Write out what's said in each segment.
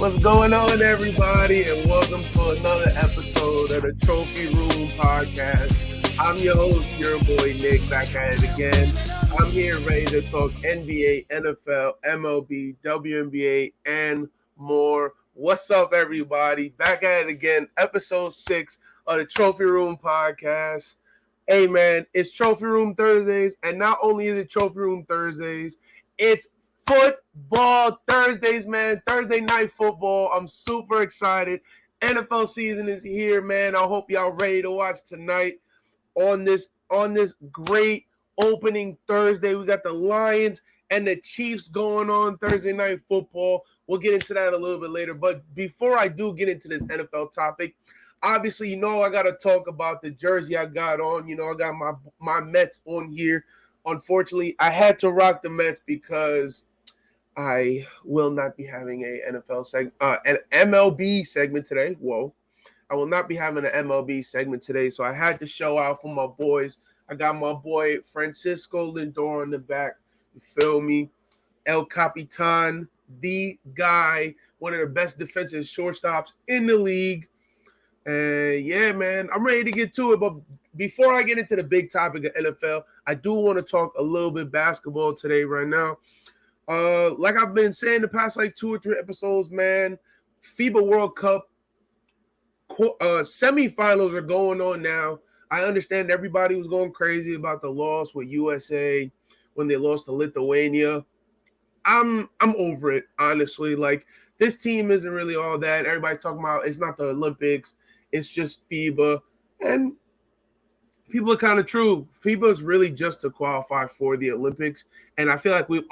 What's going on, everybody, and welcome to another episode of the Trophy Room Podcast. I'm your host, your boy Nick, back at it again. I'm here ready to talk NBA, NFL, MLB, WNBA, and more. What's up, everybody? Back at it again, episode 6 of the Trophy Room Podcast. Hey, man, it's Trophy Room Thursdays, and not only is it Trophy Room Thursdays, it's Football Thursdays, man. Thursday night football. I'm super excited. NFL season is here, man. I hope y'all ready to watch tonight on this great opening Thursday. We got the Lions and the Chiefs going on Thursday night football. We'll get into that a little bit later. But before I do get into this NFL topic, obviously, I got to talk about the jersey I got on. I got my Mets on here. Unfortunately, I had to rock the Mets because I will not be having an MLB segment today. Whoa. I will not be having an MLB segment today, so I had to show out for my boys. I got my boy Francisco Lindor in the back. You feel me? El Capitan, the guy, one of the best defensive shortstops in the league. And yeah, man, I'm ready to get to it. But before I get into the big topic of NFL, I do want to talk a little bit basketball today right now. Like I've been saying the past 2 or 3 episodes, man, FIBA World Cup semifinals are going on now. I understand everybody was going crazy about the loss with USA when they lost to Lithuania. I'm over it, honestly. This team isn't really all that. Everybody talking about it's not the Olympics, it's just FIBA. And people are kind of true. FIBA is really just to qualify for the Olympics, and I feel like we've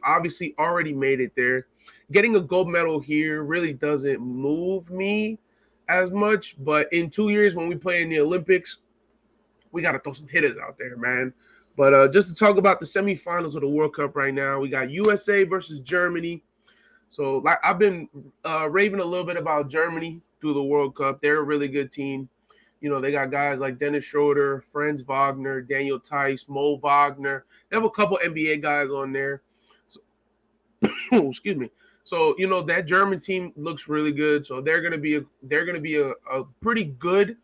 obviously already made it there. Getting a gold medal here really doesn't move me as much, but in 2 years when we play in the Olympics, we got to throw some hitters out there, man. But just to talk about the semifinals of the World Cup right now, we got USA versus Germany. So I've been raving a little bit about Germany through the World Cup. They're a really good team. They got guys like Dennis Schroeder, Franz Wagner, Daniel Tice, Mo Wagner. They have a couple NBA guys on there. So, excuse me. So, that German team looks really good. So they're gonna be a pretty good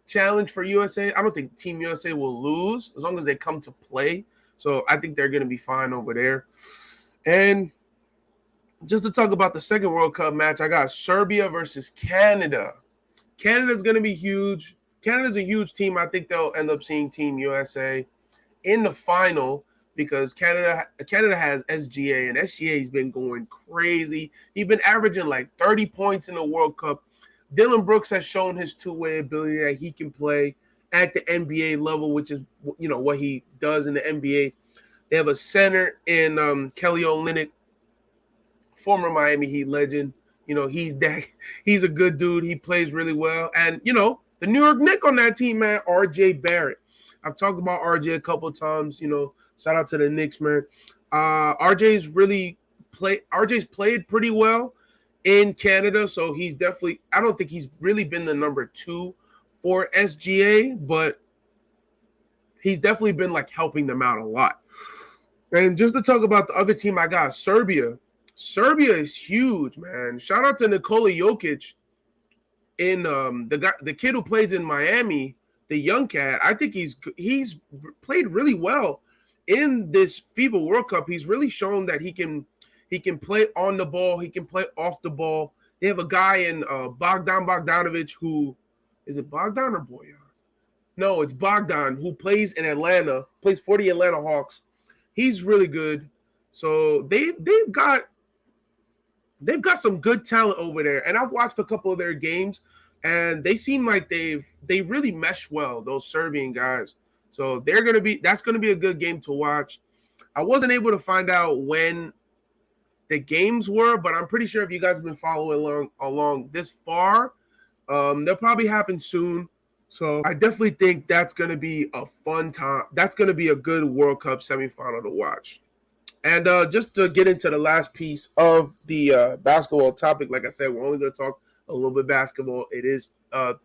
challenge for USA. I don't think Team USA will lose as long as they come to play. So I think they're gonna be fine over there. And just to talk about the second World Cup match, I got Serbia versus Canada. Canada's going to be huge. Canada's a huge team. I think they'll end up seeing Team USA in the final because Canada has SGA, and SGA's been going crazy. He's been averaging 30 points in the World Cup. Dylan Brooks has shown his two-way ability that he can play at the NBA level, which is what he does in the NBA. They have a center in Kelly Olynyk, former Miami Heat legend. He's a good dude. He plays really well. And, the New York Knicks on that team, man, RJ Barrett. I've talked about RJ a couple of times, shout out to the Knicks, man. RJ's played pretty well in Canada. So he's definitely, I don't think he's really been the number 2 for SGA, but he's definitely been helping them out a lot. And just to talk about the other team, I got Serbia. Serbia is huge, man. Shout out to Nikola Jokic in the kid who plays in Miami, the young cat. I think he's played really well in this FIBA World Cup. He's really shown that he can play on the ball, he can play off the ball. They have a guy in Bogdan Bogdanovic who is it Bogdan or Boyan? No, it's Bogdan who plays in Atlanta, plays for the Atlanta Hawks. He's really good. So they've got some good talent over there, and I've watched a couple of their games, and they seem like they really mesh well, those Serbian guys. So that's gonna be a good game to watch. I wasn't able to find out when the games were, but I'm pretty sure if you guys have been following along this far, they'll probably happen soon. So I definitely think that's gonna be a fun time. That's gonna be a good World Cup semifinal to watch. And just to get into the last piece of the basketball topic, like I said, we're only going to talk a little bit basketball. It is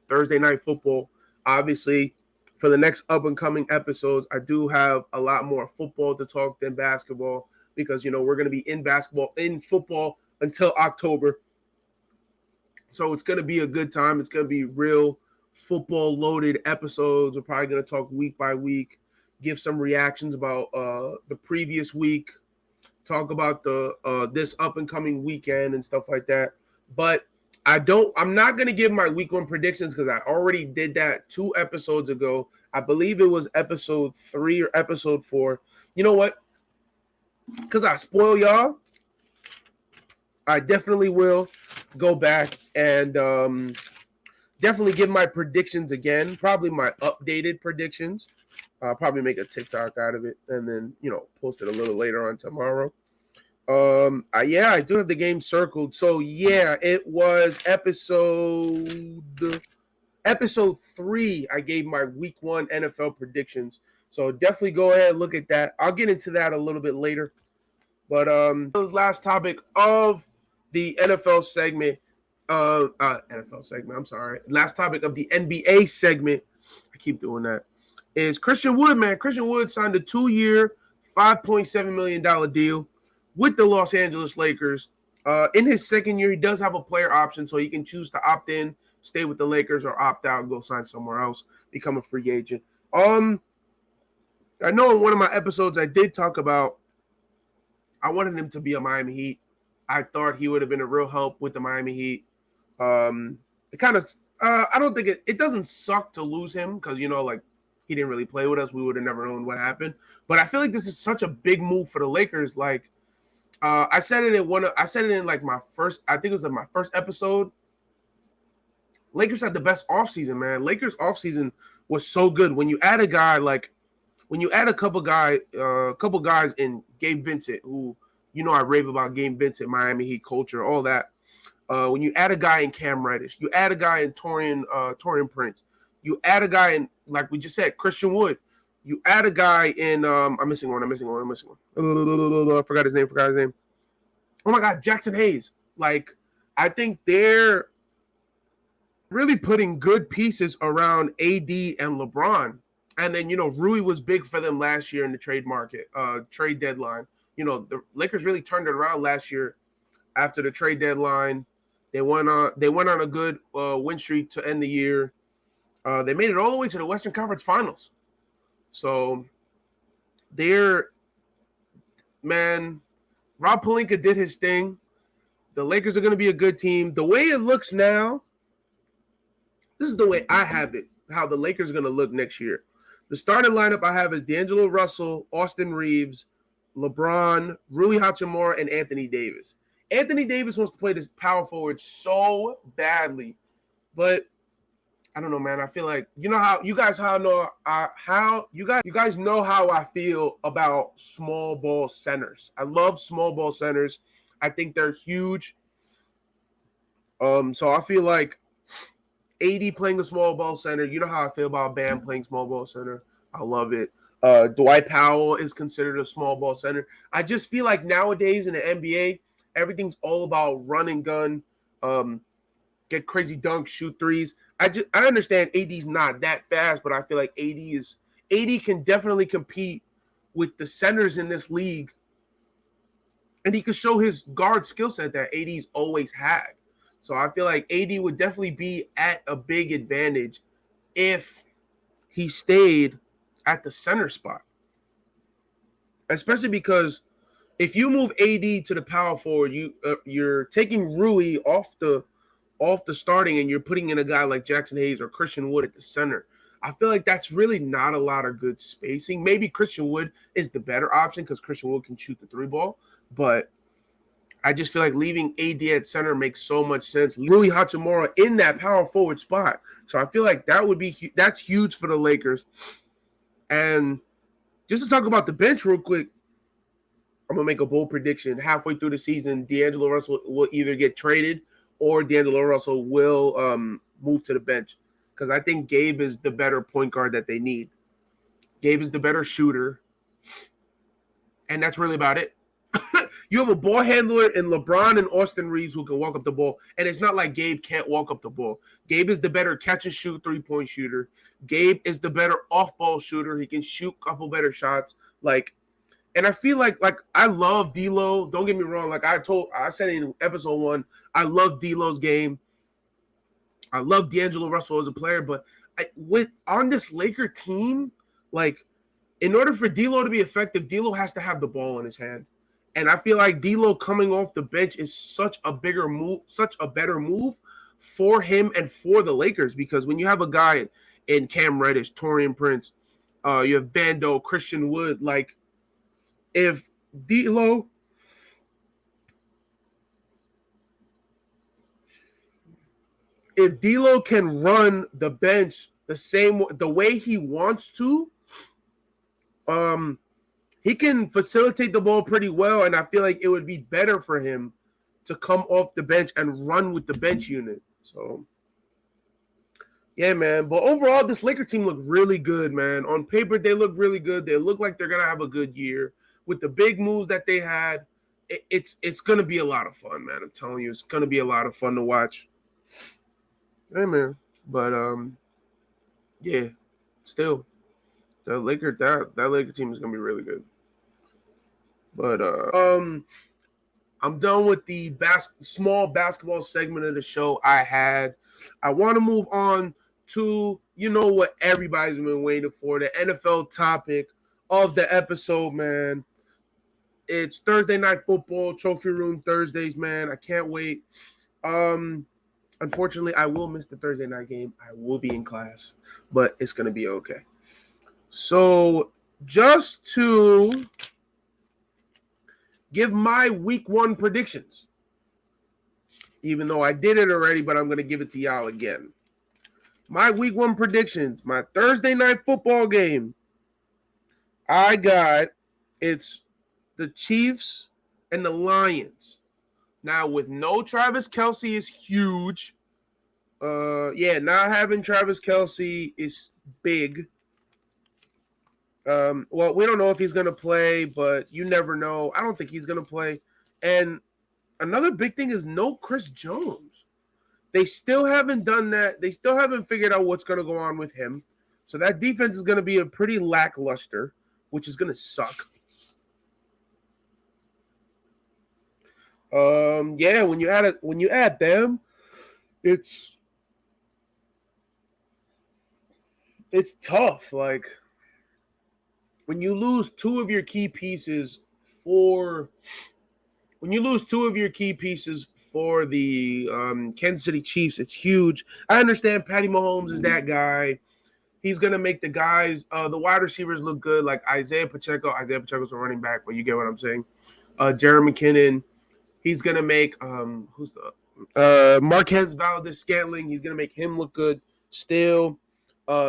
Thursday night football. Obviously, for the next up-and-coming episodes, I do have a lot more football to talk than basketball because, we're going to be in football until October. So it's going to be a good time. It's going to be real football loaded episodes. We're probably going to talk week by week, give some reactions about the previous week, talk about the this up and coming weekend and stuff like that. But I'm not going to give my week 1 predictions because I already did that 2 episodes ago. I believe it was episode 3 or episode 4. You know what? Because I spoil y'all, I definitely will go back and definitely give my predictions again. Probably my updated predictions. I'll probably make a TikTok out of it and then, post it a little later on tomorrow. I do have the game circled. So yeah, it was episode 3. I gave my week 1 NFL predictions. So definitely go ahead and look at that. I'll get into that a little bit later. But the last topic of the NFL segment, I'm sorry. Last topic of the NBA segment, I keep doing that, is Christian Wood, man. Christian Wood signed a 2-year, $5.7 million deal with the Los Angeles Lakers. In his second year, he does have a player option, so he can choose to opt in, stay with the Lakers, or opt out and go sign somewhere else, become a free agent. I know in one of my episodes I did talk about I wanted him to be a Miami Heat. I thought he would have been a real help with the Miami Heat. It kind of, I don't think it doesn't suck to lose him because, he didn't really play with us. We would have never known what happened. But I feel like this is such a big move for the Lakers. Like, I said it in like my first, I think it was in my first episode. Lakers had the best offseason, man. Lakers offseason was so good. When you add a guy when you add a couple guys in Gabe Vincent, who I rave about Gabe Vincent, Miami Heat culture, all that. When you add a guy in Cam Reddish, you add a guy in Taurean Prince, you add a guy in, like we just said, Christian Wood, you add a guy in I'm missing one. I forgot his name. Oh my God, Jackson Hayes. Like, I think they're really putting good pieces around AD and LeBron. And then, Rui was big for them last year in the trade market, trade deadline. The Lakers really turned it around last year after the trade deadline. They went on a good win streak to end the year. They made it all the way to the Western Conference Finals. So Rob Pelinka did his thing. The Lakers are going to be a good team. The way it looks now, this is the way I have it, how the Lakers are going to look next year. The starting lineup I have is D'Angelo Russell, Austin Reeves, LeBron, Rui Hachimura, and Anthony Davis. Anthony Davis wants to play this power forward so badly, but I don't know, man. I feel like you guys know how I feel about small ball centers. I love small ball centers. I think they're huge. So I feel like AD playing the small ball center. You know how I feel about Bam playing small ball center. I love it. Dwight Powell is considered a small ball center. I just feel like nowadays in the NBA, everything's all about run and gun, get crazy dunks, shoot threes. I understand AD's not that fast, but I feel like AD can definitely compete with the centers in this league, and he could show his guard skill set that AD's always had. So I feel like AD would definitely be at a big advantage if he stayed at the center spot. Especially because if you move AD to the power forward, you're taking Rui off the starting and you're putting in a guy like Jackson Hayes or Christian Wood at the center. I feel like that's really not a lot of good spacing. Maybe Christian Wood is the better option because Christian Wood can shoot the 3-ball, but I just feel like leaving AD at center makes so much sense. Rui Hachimura in that power forward spot. So I feel like that's huge for the Lakers. And just to talk about the bench real quick, I'm going to make a bold prediction. Halfway through the season, D'Angelo Russell will either get traded or D'Angelo Russell will move to the bench because I think Gabe is the better point guard that they need. Gabe is the better shooter. And that's really about it. You have a ball handler in LeBron and Austin Reeves who can walk up the ball. And it's not like Gabe can't walk up the ball. Gabe is the better catch and shoot 3-point shooter. Gabe is the better off-ball shooter. He can shoot a couple better shots. And I feel like I love D'Lo. Don't get me wrong. I said in episode 1, I love D'Lo's game. I love D'Angelo Russell as a player, but on this Laker team, like, in order for D'Lo to be effective, D'Lo has to have the ball in his hand. And I feel like D'Lo coming off the bench is such a better move for him and for the Lakers, because when you have a guy in Cam Reddish, Taurean Prince, you have Vando, Christian Wood, like, if D'Lo can run the bench the way he wants to, he can facilitate the ball pretty well, and I feel like it would be better for him to come off the bench and run with the bench unit. So, yeah, man. But overall, this Laker team looked really good, man. On paper, they look really good. They look like they're going to have a good year. With the big moves that they had, it's going to be a lot of fun, man. I'm telling you, it's going to be a lot of fun to watch. Hey, man. But, yeah, still, that Laker team is going to be really good. But, I'm done with the small basketball segment of the show I want to move on to, what everybody's been waiting for, the NFL topic of the episode, man. It's Thursday Night Football, Trophy Room Thursdays, man. I can't wait. Unfortunately, I will miss the Thursday night game. I will be in class, but it's going to be okay. So, just to give my week 1 predictions, even though I did it already, but I'm going to give it to y'all again. My week 1 predictions, my Thursday Night Football game, it's the Chiefs and the Lions. Now, with no Travis Kelce is huge. Not having Travis Kelce is big. Well, we don't know if he's going to play, but you never know. I don't think he's going to play. And another big thing is no Chris Jones. They still haven't done that. They still haven't figured out what's going to go on with him. So that defense is going to be a pretty lackluster, which is going to suck. When you add them, it's tough. Like, when you lose 2 of your key pieces for the Kansas City Chiefs, it's huge. I understand Patty Mahomes is that guy. He's going to make the guys, the wide receivers look good, like Isaiah Pacheco. Isaiah Pacheco's a running back, but you get what I'm saying. Jerry McKinnon. He's going to make Marquez Valdes-Scantling. He's going to make him look good still.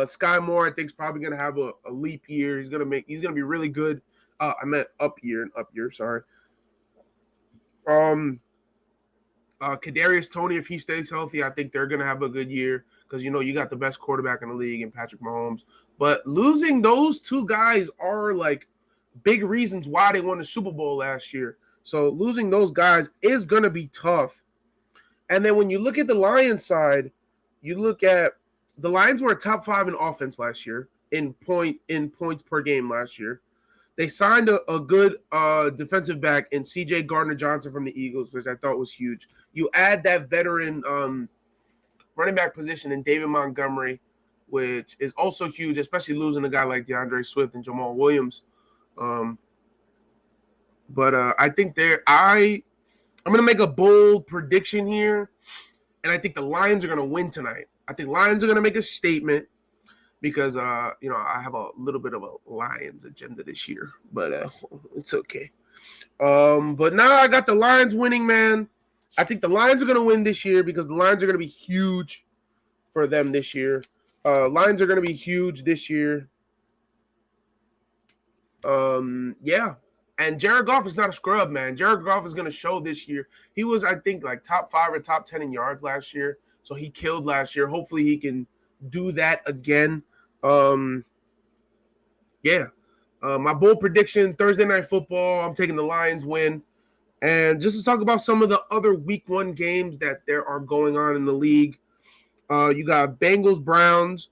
Sky Moore, I think, is probably going to have a leap year. He's going to be really good. I meant up year, sorry. Kadarius Toney, if he stays healthy, I think they're going to have a good year, because, you got the best quarterback in the league in Patrick Mahomes. But losing those 2 guys are, like, big reasons why they won the Super Bowl last year. So losing those guys is going to be tough. And then when you look at the Lions side, you look at the Lions were top 5 in offense last year in points per game last year. They signed a good defensive back in C.J. Gardner-Johnson from the Eagles, which I thought was huge. You add that veteran running back position in David Montgomery, which is also huge, especially losing a guy like DeAndre Swift and Jamal Williams. But I think I'm going to make a bold prediction here, and I think the Lions are going to win tonight. I think Lions are going to make a statement, because, I have a little bit of a Lions agenda this year, but it's okay. But now I got the Lions winning, man. I think the Lions are going to win this year, because the Lions are going to be huge for them this year. Lions are going to be huge this year. Yeah. And Jared Goff is not a scrub, man. Jared Goff is going to show this year. He was, I think, like top 5 or top 10 in yards last year. So he killed last year. Hopefully he can do that again. My bold prediction, Thursday Night Football, I'm taking the Lions win. And just to talk about some of the other week 1 games that there are going on in the league. You got Bengals, Browns.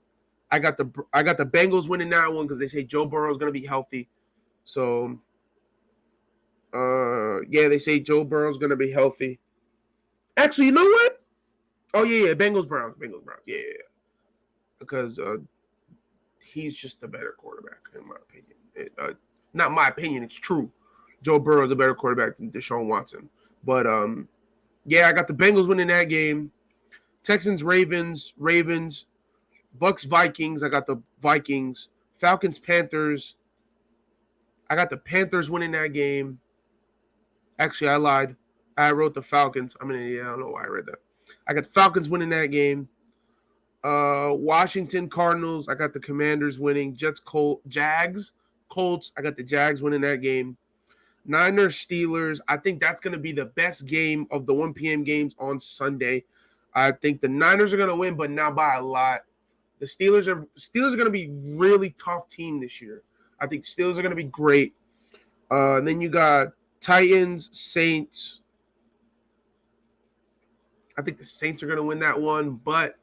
I got the Bengals winning that one, because they say Joe Burrow is going to be healthy. So, they say Joe Burrow is going to be healthy. Actually, you know what? Oh, yeah. Bengals, Browns. Yeah. Because he's just a better quarterback, in my opinion. Not my opinion. It's true. Joe Burrow is a better quarterback than Deshaun Watson. But, yeah, I got the Bengals winning that game. Texans, Ravens. Bucks, Vikings. I got the Vikings. Falcons, Panthers. I got the Panthers winning that game. Actually, I lied. I wrote the Falcons. I don't know why I read that. I got the Falcons winning that game. Washington, Cardinals. I got the Commanders winning. Jags, Colts. I got the Jags winning that game. Niners, Steelers. I think that's going to be the best game of the 1 p.m. games on Sunday. I think the Niners are going to win, but not by a lot. The Steelers are going to be really tough team this year. I think Steelers are going to be great. Then you got Titans, Saints. I think the Saints are going to win that one, but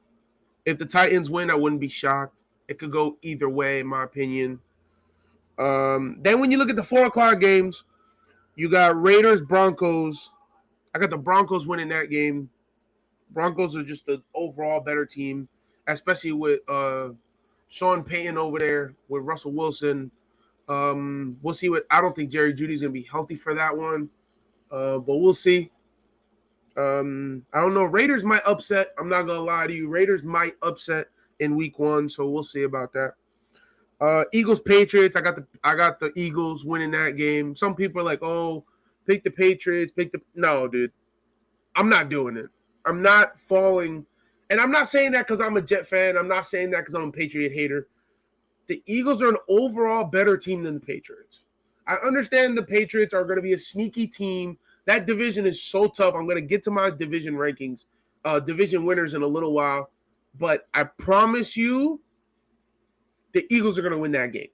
if the Titans win, I wouldn't be shocked. It could go either way, in my opinion. Then when you look at the 4 o'clock games, you got Raiders, Broncos. I got the Broncos winning that game. Broncos are just the overall better team, especially with Sean Payton over there, with Russell Wilson. We'll see I don't think Jerry Jeudy's going to be healthy for that one, but we'll see. I don't know. Raiders might upset. I'm not going to lie to you. Raiders might upset in week 1, so we'll see about that. Eagles, Patriots. I got the Eagles winning that game. Some people are like, oh, pick the Patriots. No, dude. I'm not doing it. I'm not falling. And I'm not saying that because I'm a Jet fan. I'm not saying that because I'm a Patriot hater. The Eagles are an overall better team than the Patriots. I understand the Patriots are going to be a sneaky team. That division is so tough. I'm going to get to my division rankings, division winners in a little while. But I promise you, the Eagles are going to win that game.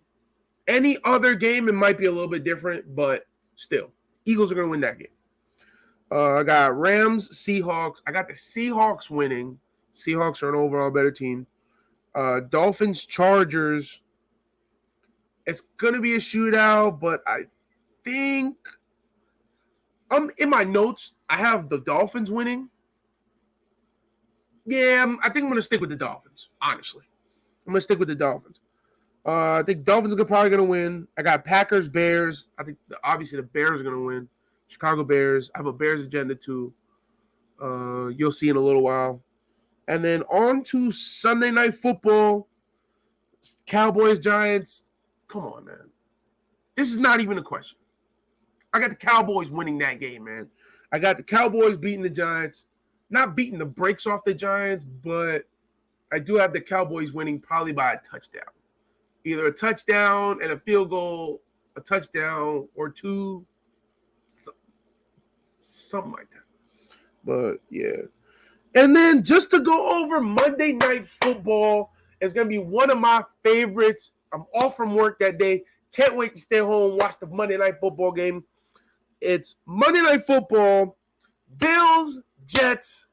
Any other game, it might be a little bit different, but still, Eagles are going to win that game. I got Rams, Seahawks. I got the Seahawks winning. Seahawks are an overall better team. Dolphins, Chargers. It's going to be a shootout, but I think in my notes, I have the Dolphins winning. Yeah, I think I'm going to stick with the Dolphins, honestly. I'm going to stick with the Dolphins. I think Dolphins are probably going to win. I got Packers, Bears. I think obviously the Bears are going to win. Chicago Bears. I have a Bears agenda too. You'll see in a little while. And then on to Sunday Night Football. Cowboys, Giants. Come on, man. This is not even a question. I got the Cowboys winning that game, man. I got the Cowboys beating the Giants. Not beating the brakes off the Giants, but I do have the Cowboys winning probably by a touchdown. Either a touchdown and a field goal, a touchdown or two, something like that. But, yeah. And then just to go over Monday Night Football is going to be one of my favorites. I'm off from work that day. Can't wait to stay home and watch the Monday Night Football game. It's Monday Night Football, Bills, Jets.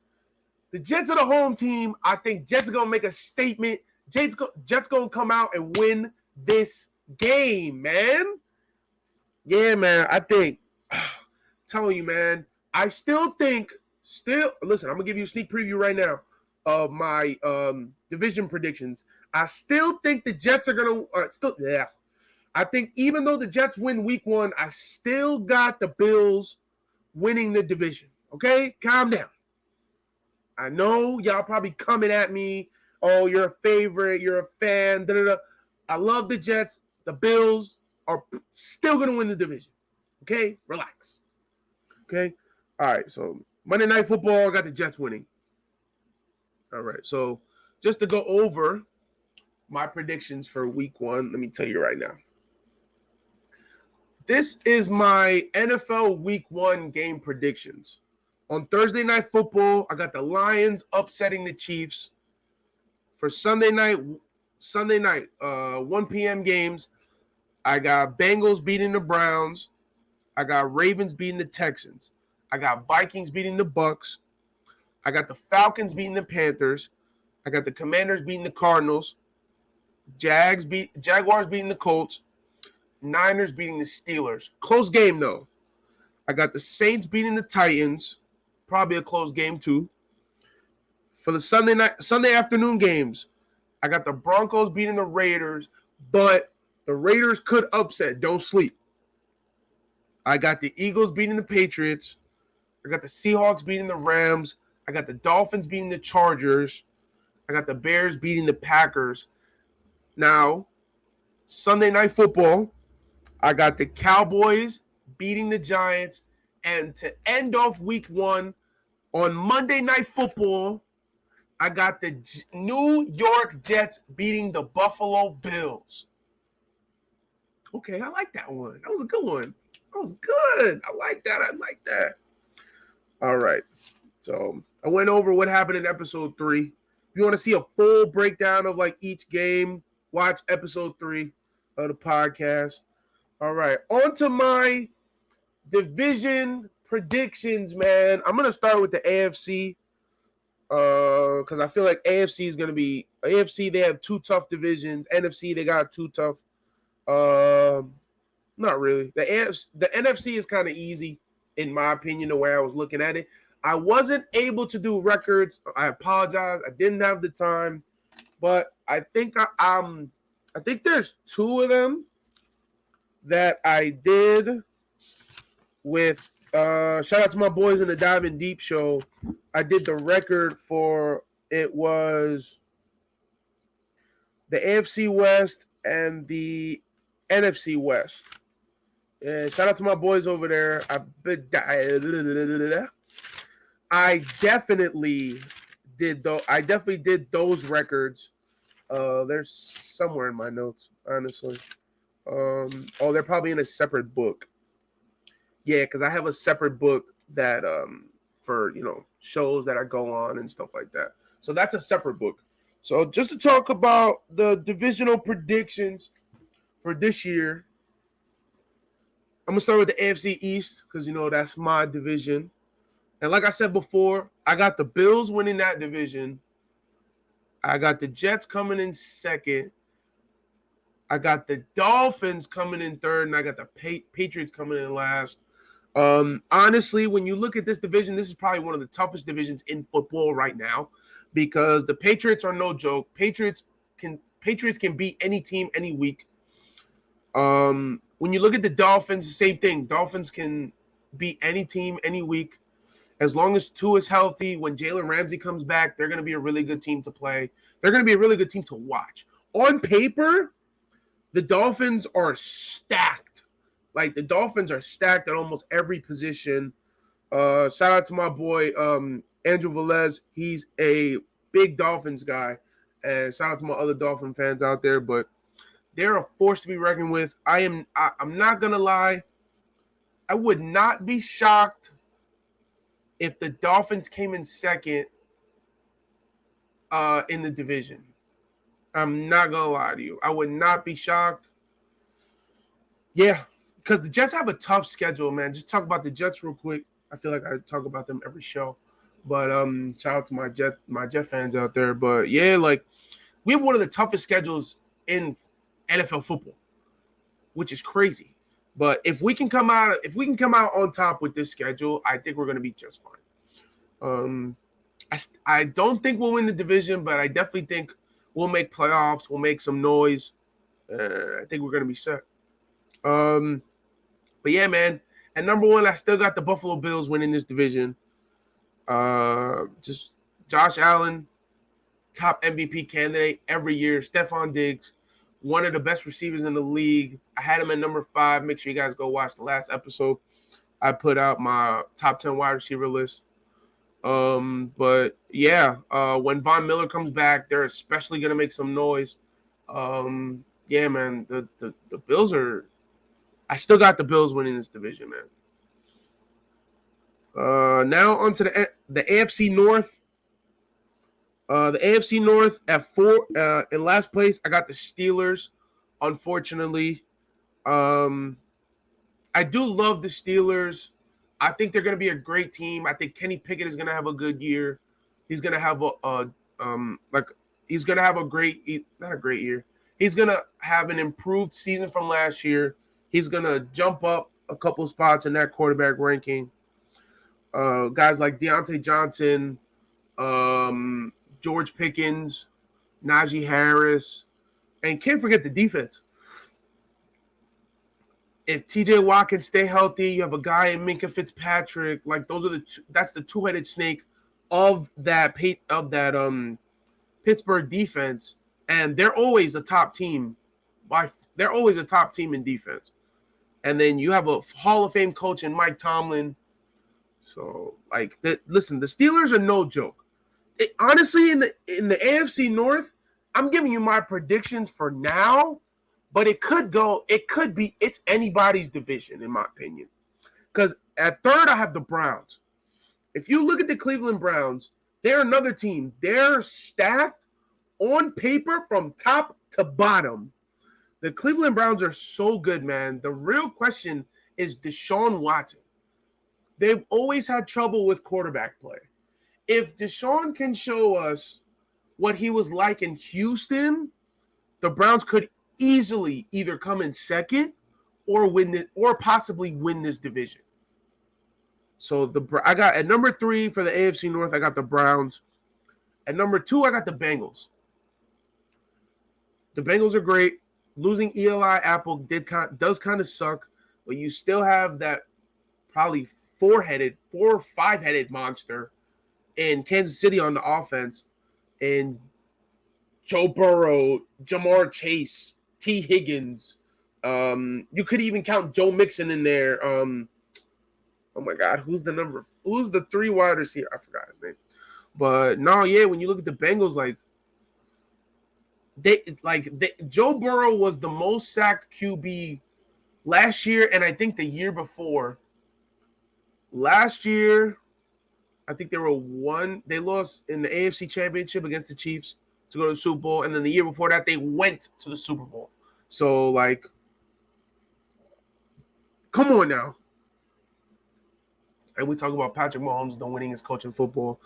The Jets are the home team. I think Jets are going to make a statement. Jets going to come out and win this game, man. Yeah, man. I think, telling you, man, I still think, listen, I'm going to give you a sneak preview right now of my division predictions. I still think the Jets are going to, I think even though the Jets win week 1, I still got the Bills winning the division. Okay? Calm down. I know y'all probably coming at me. Oh, you're a favorite. You're a fan. Da-da-da. I love the Jets. The Bills are still going to win the division. Okay? Relax. Okay? All right. So, Monday Night Football, I got the Jets winning. All right. So, just to go over my predictions for week 1, let me tell you right now. This is my NFL week 1 game predictions. On Thursday Night Football, I got the Lions upsetting the Chiefs. For Sunday night, 1 p.m. games, I got Bengals beating the Browns. I got Ravens beating the Texans. I got Vikings beating the Bucks. I got the Falcons beating the Panthers. I got the Commanders beating the Cardinals. Jaguars beating the Colts. Niners beating the Steelers. Close game, though. I got the Saints beating the Titans. Probably a close game, too. For the Sunday afternoon games, I got the Broncos beating the Raiders, but the Raiders could upset. Don't sleep. I got the Eagles beating the Patriots. I got the Seahawks beating the Rams. I got the Dolphins beating the Chargers. I got the Bears beating the Packers. Now, Sunday Night Football, I got the Cowboys beating the Giants. And to end off week 1, on Monday Night Football, I got the New York Jets beating the Buffalo Bills. Okay, I like that one. That was a good one. That was good. I like that. All right. So I went over what happened in episode 3. If you want to see a full breakdown of like each game, watch episode 3 of the podcast. All right. On to my division predictions, man. I'm going to start with the AFC because I feel like AFC is going to be – AFC, they have 2 tough divisions. NFC, they got 2 tough not really. The NFC is kind of easy, in my opinion, the way I was looking at it. I wasn't able to do records. I apologize. I didn't have the time, but I think I think there's 2 of them that I did with. Shout out to my boys in the Dive in Deep show. I did the record for it was the AFC West and the NFC West. And shout out to my boys over there. I definitely did those records. They're somewhere in my notes, honestly. They're probably in a separate book. Yeah, because I have a separate book that for shows that I go on and stuff like that. So that's a separate book. So just to talk about the divisional predictions for this year, I'm gonna start with the AFC East because that's my division. And like I said before, I got the Bills winning that division. I got the Jets coming in second. I got the Dolphins coming in third, and I got the Patriots coming in last. Honestly, when you look at this division, this is probably one of the toughest divisions in football right now because the Patriots are no joke. Patriots can beat any team any week. When you look at the Dolphins, the same thing. Dolphins can beat any team any week. As long as Tua is healthy, when Jalen Ramsey comes back, they're going to be a really good team to play. They're going to be a really good team to watch. On paper, the Dolphins are stacked. Like, the Dolphins are stacked at almost every position. Shout out to my boy, Andrew Velez. He's a big Dolphins guy. And shout out to my other Dolphin fans out there. But they're a force to be reckoned with. I'm not going to lie. I would not be shocked if the Dolphins came in second in the division. I'm not going to lie to you. I would not be shocked. Yeah, because the Jets have a tough schedule, man. Just talk about the Jets real quick. I feel like I talk about them every show. But shout out to my Jet fans out there. But, yeah, like, we have one of the toughest schedules in NFL football, which is crazy. But if we can come out on top with this schedule, I think we're going to be just fine. I don't think we'll win the division, but I definitely think we'll make playoffs. We'll make some noise. I think we're going to be set. But yeah, man. And number 1, I still got the Buffalo Bills winning this division. Just Josh Allen, top MVP candidate every year. Stephon Diggs, one of the best receivers in the league. I had him at number 5. Make sure you guys go watch the last episode. I put out my top 10 wide receiver list. But yeah, when Von Miller comes back, they're especially going to make some noise. Yeah, man, the Bills are – I still got the Bills winning this division, man. Now on to the AFC North. The AFC North at 4 in last place, I got the Steelers, unfortunately. I do love the Steelers. I think they're going to be a great team. I think Kenny Pickett is going to have a good year. He's going to have not a great year. He's going to have an improved season from last year. He's going to jump up a couple spots in that quarterback ranking. Guys like Deontay Johnson, George Pickens, Najee Harris, and can't forget the defense. If TJ Watt can stay healthy, you have a guy in Minka Fitzpatrick. Like those are that's the two-headed snake of that Pittsburgh defense, and they're always a top team. They're always a top team in defense. And then you have a Hall of Fame coach in Mike Tomlin. So, listen, the Steelers are no joke. Honestly, in the AFC North, I'm giving you my predictions for now, but it's anybody's division, in my opinion. Because at third, I have the Browns. If you look at the Cleveland Browns, they're another team. They're stacked on paper from top to bottom. The Cleveland Browns are so good, man. The real question is Deshaun Watson. They've always had trouble with quarterback play. If Deshaun can show us what he was like in Houston, the Browns could easily either come in second or win it, or possibly win this division. So I got at number 3 for the AFC North, I got the Browns. At number 2, I got the Bengals. The Bengals are great. Losing Eli Apple does kind of suck, but you still have that probably 4 or 5-headed monster in Kansas City on the offense, and Joe Burrow, Jamar Chase, T. Higgins. You could even count Joe Mixon in there. Oh my God, who's the 3 wide receiver? I forgot his name. But no, yeah, when you look at the Bengals, Joe Burrow was the most sacked QB last year, and I think the year before. Last year, I think they lost in the AFC Championship against the Chiefs to go to the Super Bowl, and then the year before that, they went to the Super Bowl. So, come on now. And we talk about Patrick Mahomes, the winningest coach in football.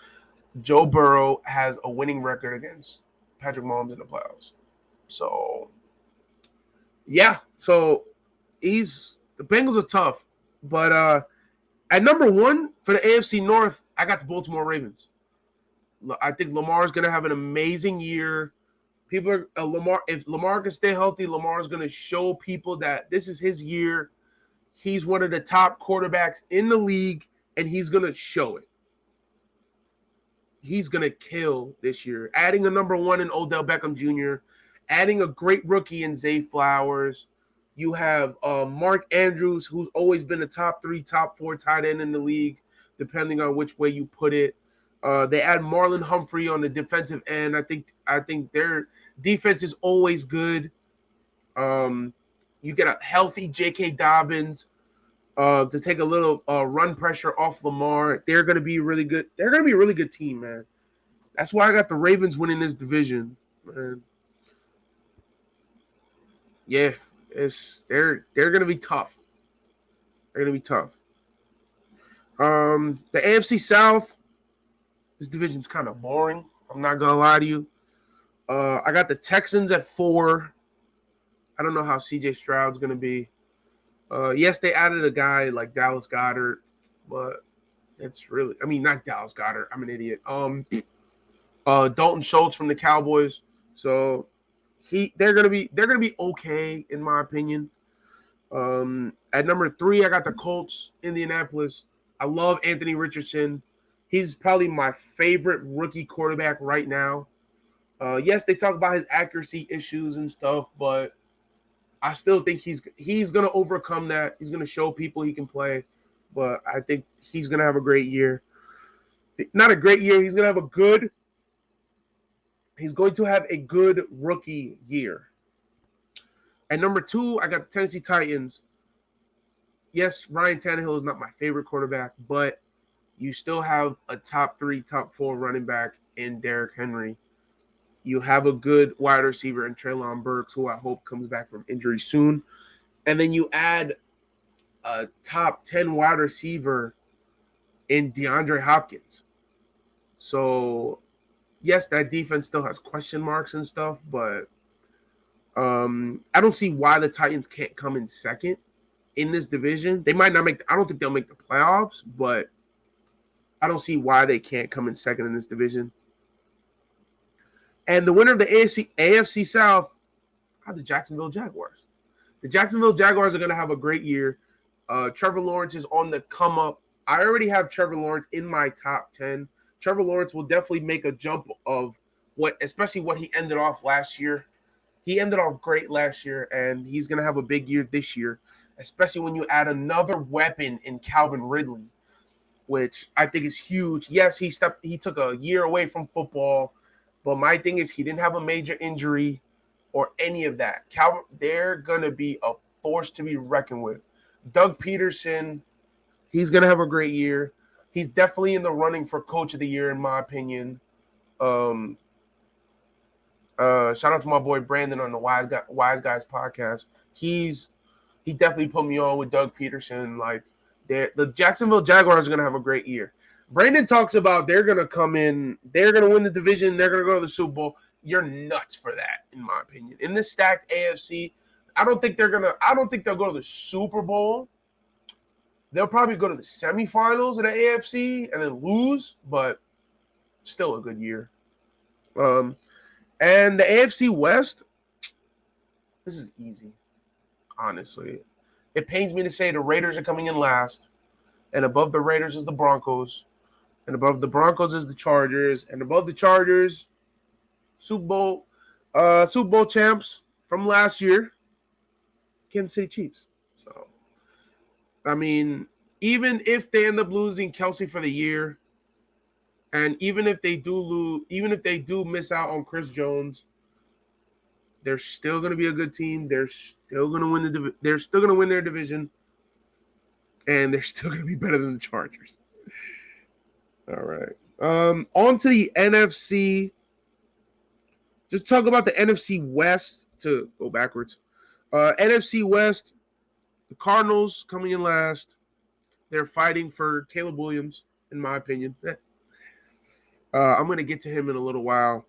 Joe Burrow has a winning record against Patrick Mahomes in the playoffs. So, yeah. So, the Bengals are tough. But at number 1 for the AFC North, I got the Baltimore Ravens. I think Lamar's going to have an amazing year. If Lamar can stay healthy, Lamar's going to show people that this is his year. He's one of the top quarterbacks in the league, and he's going to show it. He's going to kill this year. Adding a number 1 in Odell Beckham Jr., adding a great rookie in Zay Flowers. You have Mark Andrews, who's always been a top 3, top 4 tight end in the league, depending on which way you put it. They add Marlon Humphrey on the defensive end. I think their defense is always good. You get a healthy J.K. Dobbins to take a little run pressure off Lamar. They're going to be really good. They're going to be a really good team, man. That's why I got the Ravens winning this division, man. Yeah, they're going to be tough. They're going to be tough. The AFC South, this division's kind of boring. I'm not going to lie to you. I got the Texans at 4. I don't know how CJ Stroud's going to be. Yes, they added a guy like Dallas Goedert, but it's really, not Dallas Goedert. I'm an idiot. Dalton Schultz from the Cowboys. So they're gonna be okay in my opinion. At number 3, I got the Colts, Indianapolis. I love Anthony Richardson. He's probably my favorite rookie quarterback right now. Yes, they talk about his accuracy issues and stuff, but I still think he's going to overcome that. He's going to show people he can play, but I think he's going to have a great year. Not a great year. He's going to have a good rookie year. At number 2, I got the Tennessee Titans. Yes, Ryan Tannehill is not my favorite quarterback, but you still have a top 3, top 4 running back in Derrick Henry. You have a good wide receiver in Treylon Burks, who I hope comes back from injury soon. And then you add a top 10 wide receiver in DeAndre Hopkins. So, yes, that defense still has question marks and stuff, but I don't see why the Titans can't come in second in this division. They might not I don't think they'll make the playoffs, but I don't see why they can't come in second in this division. And the winner of the AFC South are the Jacksonville Jaguars. The Jacksonville Jaguars are going to have a great year. Trevor Lawrence is on the come up. I already have Trevor Lawrence in my top 10. Trevor Lawrence will definitely make a jump of especially what he ended off last year. He ended off great last year, and he's going to have a big year this year, especially when you add another weapon in Calvin Ridley, which I think is huge. Yes, he took a year away from football, but my thing is he didn't have a major injury or any of that. They're going to be a force to be reckoned with. Doug Peterson, he's going to have a great year. He's definitely in the running for Coach of the Year, in my opinion. Shout out to my boy Brandon on the Wise Guys podcast. He definitely put me on with Doug Peterson. Like, the Jacksonville Jaguars are going to have a great year. Brandon talks about they're going to come in, they're going to win the division, they're going to go to the Super Bowl. You're nuts for that, in my opinion. In this stacked AFC, I don't think they'll go to the Super Bowl. They'll probably go to the semifinals of the AFC and then lose, but still a good year. And the AFC West, this is easy, honestly. It pains me to say the Raiders are coming in last, and above the Raiders is the Broncos, and above the Broncos is the Chargers, and above the Chargers, Super Bowl champs from last year, Kansas City Chiefs. So, I mean, even if they end up losing Kelsey for the year, and even if they do miss out on Chris Jones, they're still going to be a good team. They're still going to win they're still going to win their division, and they're still going to be better than the Chargers. All right. On to the NFC. Just talk about the NFC West to go backwards. NFC West, the Cardinals coming in last. They're fighting for Caleb Williams, in my opinion. I'm going to get to him in a little while.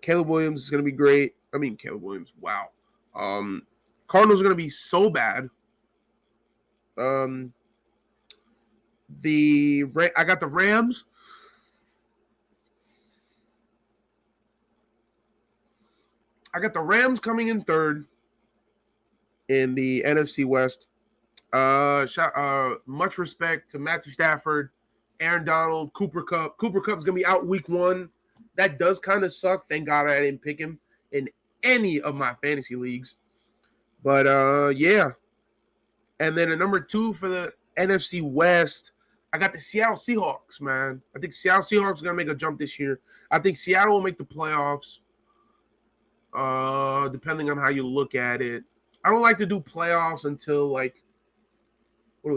Caleb Williams is going to be great. Caleb Williams, wow. Cardinals are going to be so bad. I got the Rams. I got the Rams coming in third in the NFC West. Much respect to Matthew Stafford, Aaron Donald, Cooper Kupp. Cooper Kupp's going to be out week 1. That does kind of suck. Thank God I didn't pick him in any of my fantasy leagues. But, yeah. And then at number 2 for the NFC West, I got the Seattle Seahawks, man. I think Seattle Seahawks are going to make a jump this year. I think Seattle will make the playoffs, depending on how you look at it. I don't like to do playoffs until,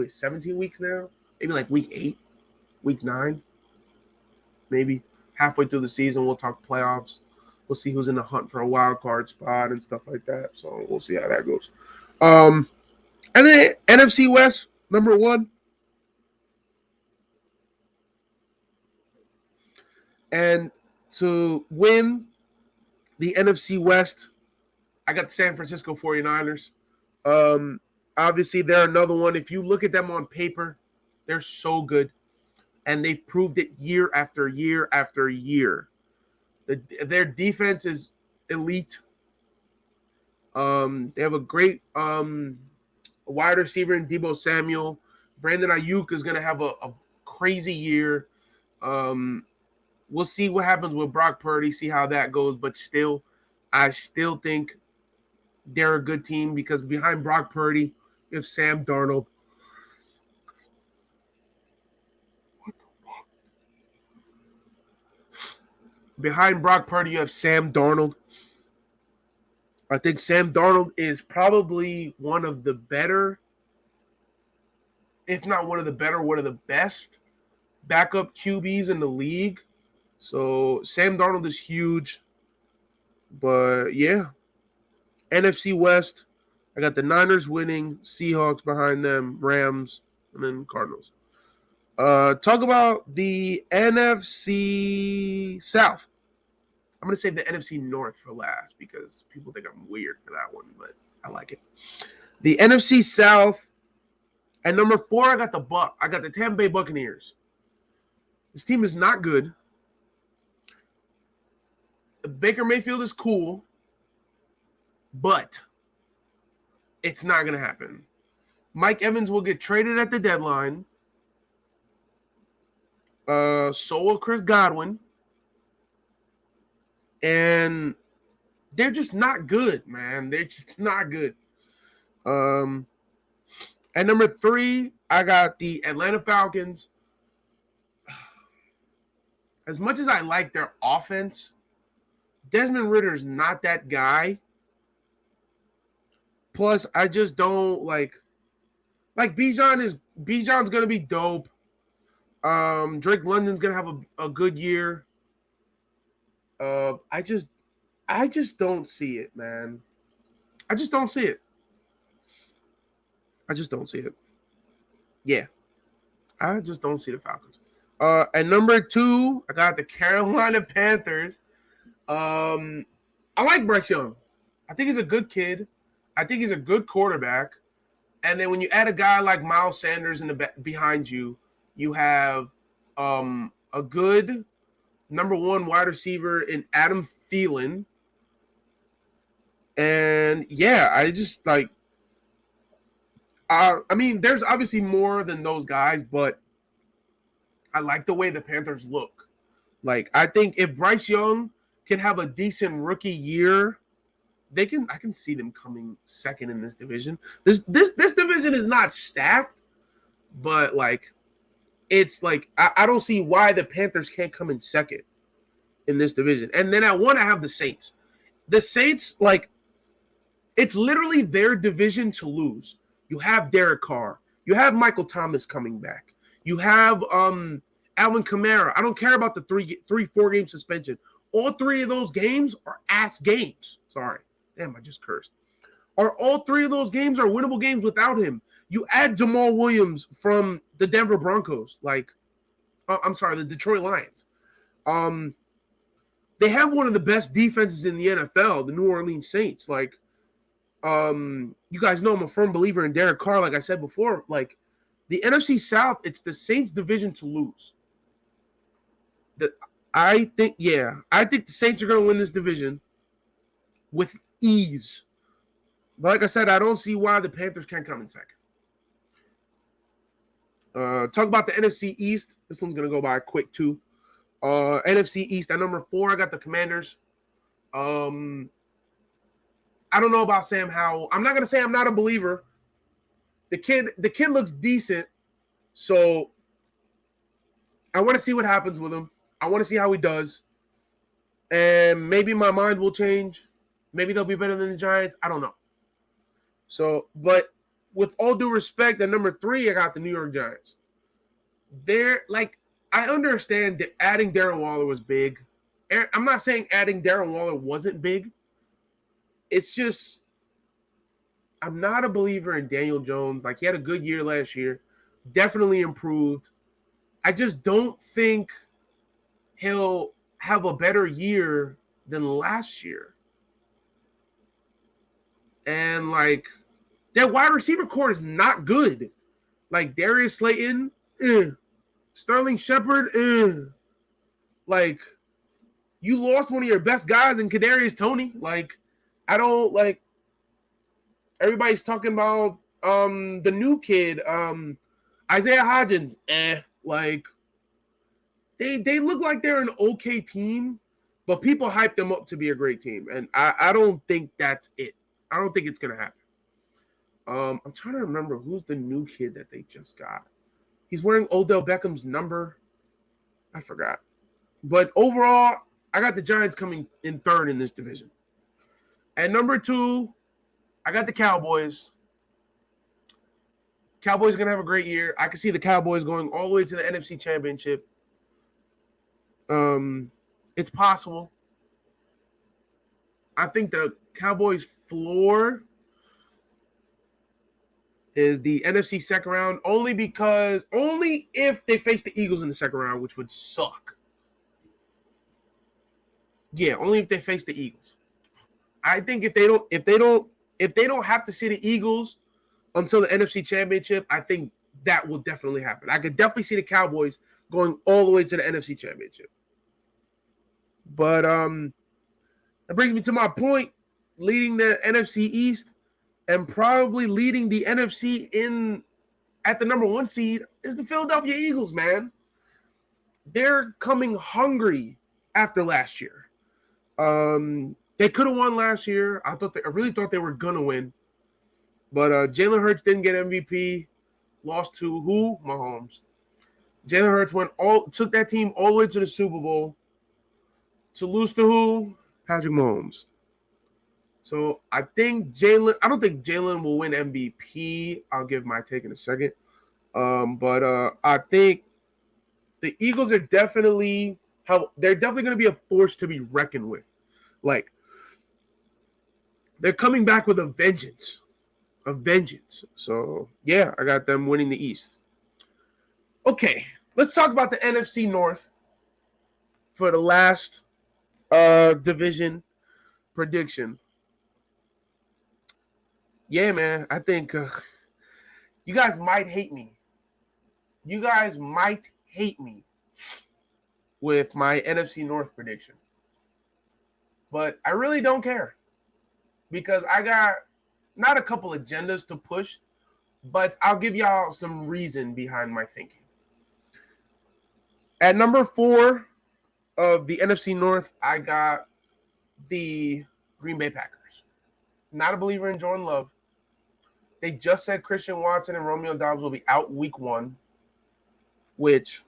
17 weeks now? Maybe week 8, week 9, maybe. Halfway through the season, we'll talk playoffs. We'll see who's in the hunt for a wild card spot and stuff like that. So we'll see how that goes. And then NFC West, number 1. And to win the NFC West, I got the San Francisco 49ers. Obviously, they're another one. If you look at them on paper, they're so good. And they've proved it year after year after year. Their defense is elite. They have a great wide receiver in Deebo Samuel. Brandon Ayuk is going to have a crazy year. We'll see what happens with Brock Purdy, see how that goes. But still, I still think they're a good team because behind Brock Purdy, you have Sam Darnold. Behind Brock Purdy, you have Sam Darnold. I think Sam Darnold is probably one of the better, if not one of the best backup QBs in the league. So Sam Darnold is huge. But yeah, NFC West, I got the Niners winning, Seahawks behind them, Rams, and then Cardinals. Talk about the NFC South. I'm going to save the NFC North for last because people think I'm weird for that one, but I like it. The NFC South, At number 4, I got the Tampa Bay Buccaneers. This team is not good. Baker Mayfield is cool, but it's not going to happen. Mike Evans will get traded at the deadline. So will Chris Godwin. And they're just not good, man. They're just not good. At number 3, I got the Atlanta Falcons. As much as I like their offense, Desmond Ritter's not that guy. Plus, I just don't like Bijan's gonna be dope. Drake London's gonna have a good year. I just don't see it, man. I just don't see it. Yeah. I just don't see the Falcons. At number 2, I got the Carolina Panthers. I like Bryce Young. I think he's a good kid. I think he's a good quarterback. And then when you add a guy like Miles Sanders behind you, you have a good number 1 wide receiver in Adam Thielen. And yeah, I just like I mean, there's obviously more than those guys, but I like the way the Panthers look. Like, I think if Bryce Young can have a decent rookie year, I can see them coming second in this division. This division is not stacked, but like it's like I don't see why the Panthers can't come in second in this division. And then at 1, I have the Saints. The Saints, like, it's literally their division to lose. You have Derek Carr. You have Michael Thomas coming back. You have Alvin Kamara. I don't care about the 4-game suspension. All 3 of those games are ass games. Sorry. Damn, I just cursed. All 3 of those games are winnable games without him. You add Jamal Williams from the Denver Broncos. The Detroit Lions. They have one of the best defenses in the NFL, the New Orleans Saints. Like, you guys know I'm a firm believer in Derek Carr, like I said before. Like, the NFC South, it's the Saints' division to lose. I think the Saints are going to win this division with ease. But like I said, I don't see why the Panthers can't come in second. Talk about the NFC East. This one's going to go by quick, too. NFC East, at number 4, I got the Commanders. I don't know about Sam Howell. I'm not going to say I'm not a believer. The kid looks decent, so I want to see what happens with him. I want to see how he does. And maybe my mind will change. Maybe they'll be better than the Giants. I don't know. So, but with all due respect, at number 3, I got the New York Giants. I understand that adding Darren Waller was big. I'm not saying adding Darren Waller wasn't big. It's just, I'm not a believer in Daniel Jones. Like, he had a good year last year. Definitely improved. I just don't think he'll have a better year than last year. And, like, their wide receiver core is not good. Like, Darius Slayton, Sterling Shepard, Like, you lost one of your best guys in Kadarius Toney. Like, I don't, like, everybody's talking about the new kid, Isaiah Hodgins. Like, they look like they're an okay team, but people hype them up to be a great team. And I don't think that's it. I don't think it's going to happen. I'm trying to remember who's the new kid that they just got. He's wearing Odell Beckham's number. I forgot. But overall, I got the Giants coming in 3rd in this division. At number 2, I got the Cowboys. Cowboys are going to have a great year. I can see the Cowboys going all the way to the NFC Championship. It's possible. I think the Cowboys' floor is the NFC second round, only if they face the Eagles in the second round, which would suck. Yeah, only if they face the Eagles. I think if they don't have to see the Eagles, until the NFC Championship, I think that will definitely happen. I could definitely see the Cowboys going all the way to the NFC Championship. But that brings me to my point, leading the NFC East and probably leading the NFC in at the number 1 seed is the Philadelphia Eagles, man. They're coming hungry after last year. They could have won last year. I really thought they were gonna win, but Jalen Hurts didn't get MVP. Lost to who? Mahomes. Jalen Hurts took that team all the way to the Super Bowl. To lose to who? Patrick Mahomes. So I don't think Jalen will win MVP. I'll give my take in a second. But I think the Eagles are definitely going to be a force to be reckoned with. Like, they're coming back with a vengeance. So, yeah, I got them winning the East. Okay, let's talk about the NFC North for the last division prediction. Yeah, man, I think you guys might hate me. With my NFC North prediction. But I really don't care because I got not a couple agendas to push, but I'll give y'all some reason behind my thinking. At number 4 of the NFC North, I got the Green Bay Packers. Not a believer in Jordan Love. They just said Christian Watson and Romeo Doubs will be out week 1, which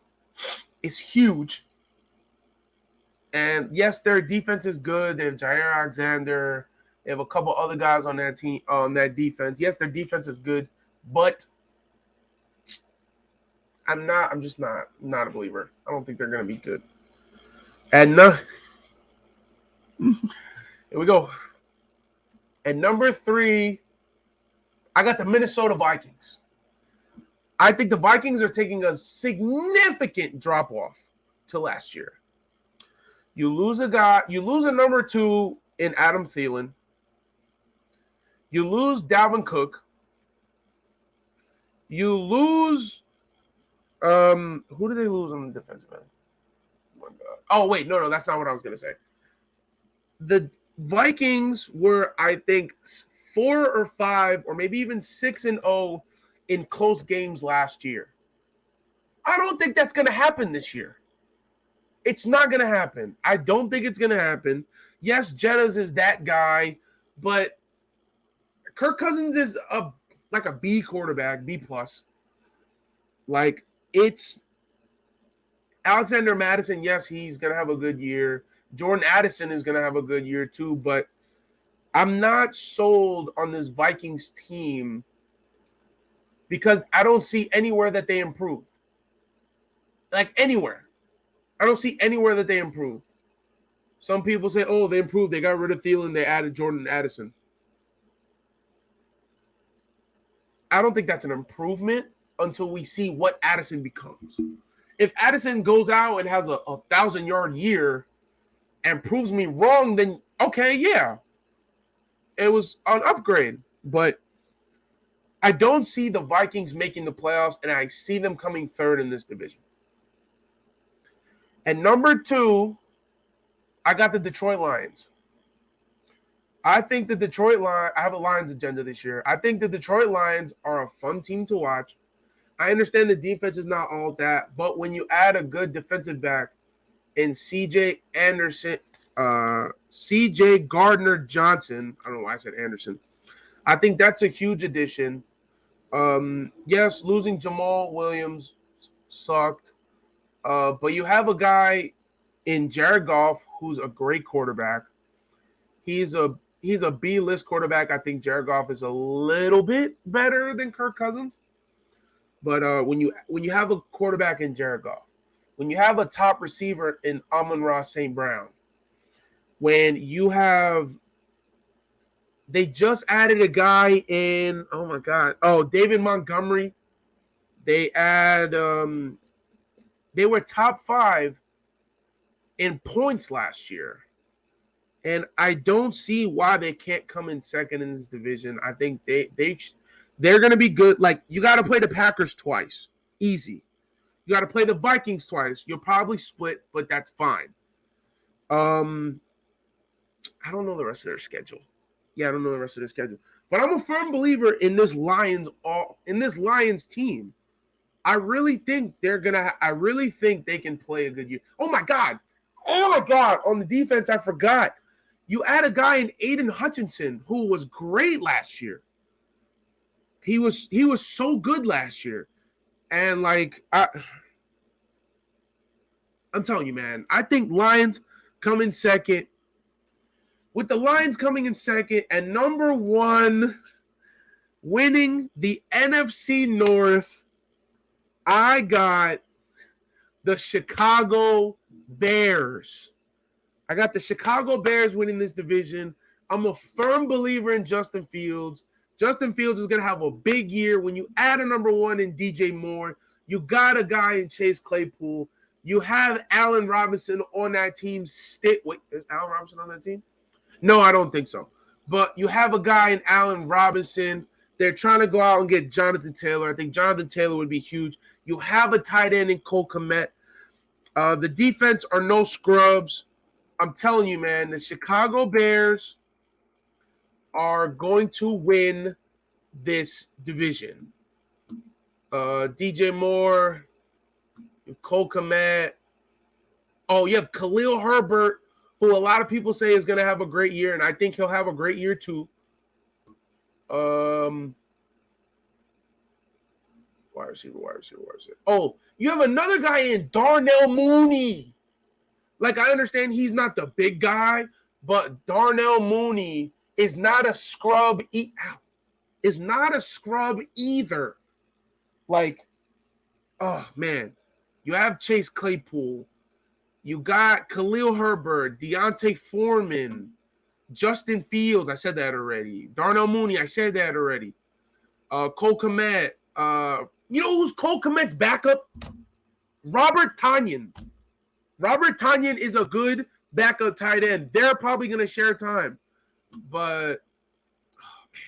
is huge. And yes, their defense is good. They have Jair Alexander. They have a couple other guys on that team, on that defense. Yes, their defense is good, but I'm just not a believer. I don't think they're going to be good. And here we go. At number 3, I got the Minnesota Vikings. I think the Vikings are taking a significant drop off to last year. You lose a number 2 in Adam Thielen. You lose Dalvin Cook. You lose who did they lose on the defensive end? Oh my God. Oh, wait, no, that's not what I was going to say. The Vikings were, I think, 4 or 5 or maybe even 6-0 in close games last year. I don't think that's going to happen this year. It's not going to happen. I don't think it's going to happen. Yes, Jettas is that guy, but Kirk Cousins is like a B quarterback, B+. Like, it's Alexander Madison, yes, he's going to have a good year. Jordan Addison is going to have a good year too, but I'm not sold on this Vikings team because I don't see anywhere that they improved. Like, anywhere. I don't see anywhere that they improved. Some people say, oh, they improved. They got rid of Thielen. They added Jordan Addison. I don't think that's an improvement until we see what Addison becomes. If Addison goes out and has a 1,000-yard year and proves me wrong, then okay, yeah. It was an upgrade. But I don't see the Vikings making the playoffs, and I see them coming 3rd in this division. And number 2, I got the Detroit Lions. I think the Detroit Lions, I have a Lions agenda this year. I think the Detroit Lions are a fun team to watch. I understand the defense is not all that, but when you add a good defensive back in CJ Gardner-Johnson, I don't know why I said Anderson, I think that's a huge addition. Yes, losing Jamal Williams sucked. But you have a guy in Jared Goff who's a great quarterback. He's a B-list quarterback. I think Jared Goff is a little bit better than Kirk Cousins. But when you have a quarterback in Jared Goff, when you have a top receiver in Amon-Ra St. Brown, when you have they just added a guy in, oh my God, David Montgomery. They were top 5 in points last year. And I don't see why they can't come in second in this division. I think They're going to be good. Like, you got to play the Packers twice. Easy. You got to play the Vikings twice. You'll probably split, but that's fine. I don't know the rest of their schedule. Yeah, I don't know the rest of their schedule. But I'm a firm believer in this Lions team. I really think they can play a good year. Oh my God. On the defense, I forgot. You add a guy in Aiden Hutchinson who was great last year. He was so good last year. And like I'm telling you, man, I think Lions come in second. With the Lions coming in second and number one winning the NFC North, I got the Chicago Bears. I got the Chicago Bears winning this division. I'm a firm believer in Justin Fields. Justin Fields is going to have a big year. When you add a number one in DJ Moore, you got a guy in Chase Claypool. You have Allen Robinson on that team. Wait, is Allen Robinson on that team? No, I don't think so. But you have a guy in Allen Robinson. They're trying to go out and get Jonathan Taylor. I think Jonathan Taylor would be huge. You have a tight end in Cole Kmet. The defense are no scrubs. I'm telling you, man, the Chicago Bears are going to win this division. DJ Moore, Cole Kmet. Oh, you have Khalil Herbert, who a lot of people say is going to have a great year, and I think he'll have a great year too. Wide receiver. Oh, you have another guy in Darnell Mooney. Like, I understand he's not the big guy, but Darnell Mooney is not a scrub. Is not a scrub either. Like, oh man, you have Chase Claypool. You got Khalil Herbert, Deontay Foreman, Justin Fields. I said that already. Darnell Mooney. I said that already. Cole Kmet. You know who's Cole Kmet's backup? Robert Tonyan. Robert Tonyan is a good backup tight end. They're probably going to share time. But, oh man.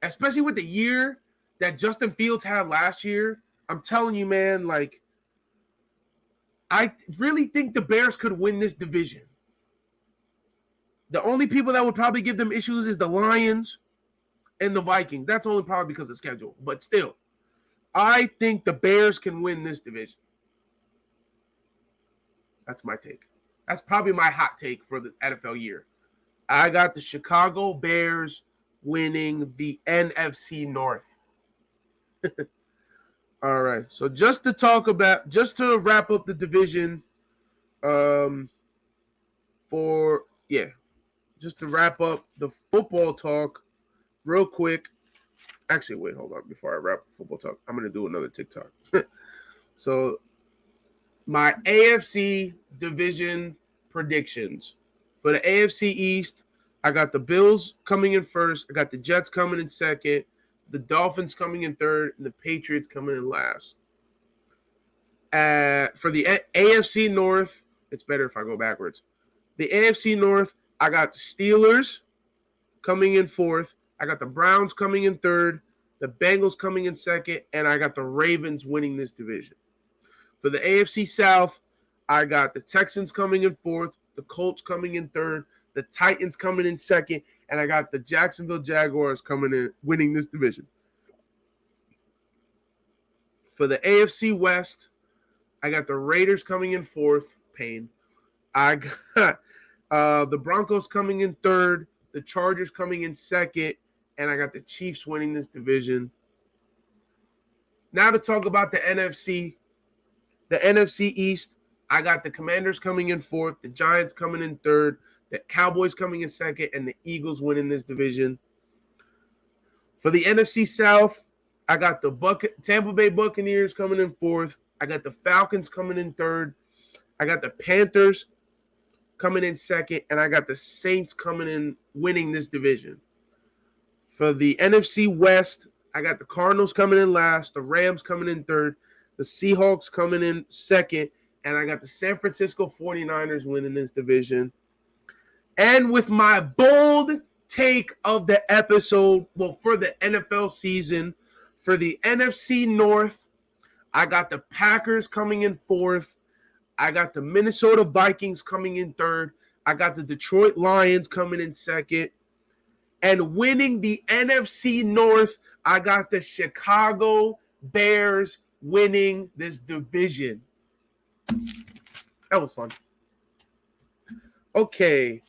Especially with the year that Justin Fields had last year, I'm telling you, man, like, I really think the Bears could win this division. The only people that would probably give them issues is the Lions and the Vikings. That's only probably because of schedule. But still, I think the Bears can win this division. That's my take. That's probably my hot take for the NFL year. I got the Chicago Bears winning the NFC North. All right. So just to wrap up the division, just to wrap up the football talk real quick. Actually, wait, hold on. Before I wrap football talk, I'm going to do another TikTok. So my AFC division predictions. For the AFC East, I got the Bills coming in first. I got the Jets coming in second. The Dolphins coming in third. And the Patriots coming in last. For the AFC North, it's better if I go backwards. The AFC North, I got the Steelers coming in fourth. I got the Browns coming in third. The Bengals coming in second. And I got the Ravens winning this division. For the AFC South, I got the Texans coming in fourth, the Colts coming in third, the Titans coming in second, and I got the Jacksonville Jaguars coming in, winning this division. For the AFC West, I got the Raiders coming in fourth, pain. I got the Broncos coming in third, the Chargers coming in second, and I got the Chiefs winning this division. Now to talk about the NFC. The NFC East, I got the Commanders coming in fourth, the Giants coming in third, the Cowboys coming in second, and the Eagles winning this division. For the NFC South, I got the Tampa Bay Buccaneers coming in fourth. I got the Falcons coming in third. I got the Panthers coming in second, and I got the Saints coming in winning this division. For the NFC West, I got the Cardinals coming in last, the Rams coming in third, the Seahawks coming in second, and I got the San Francisco 49ers winning this division. And with my bold take of the episode, well, for the NFL season, for the NFC North, I got the Packers coming in fourth. I got the Minnesota Vikings coming in third. I got the Detroit Lions coming in second. And winning the NFC North, I got the Chicago Bears winning this division. That was fun. Okay.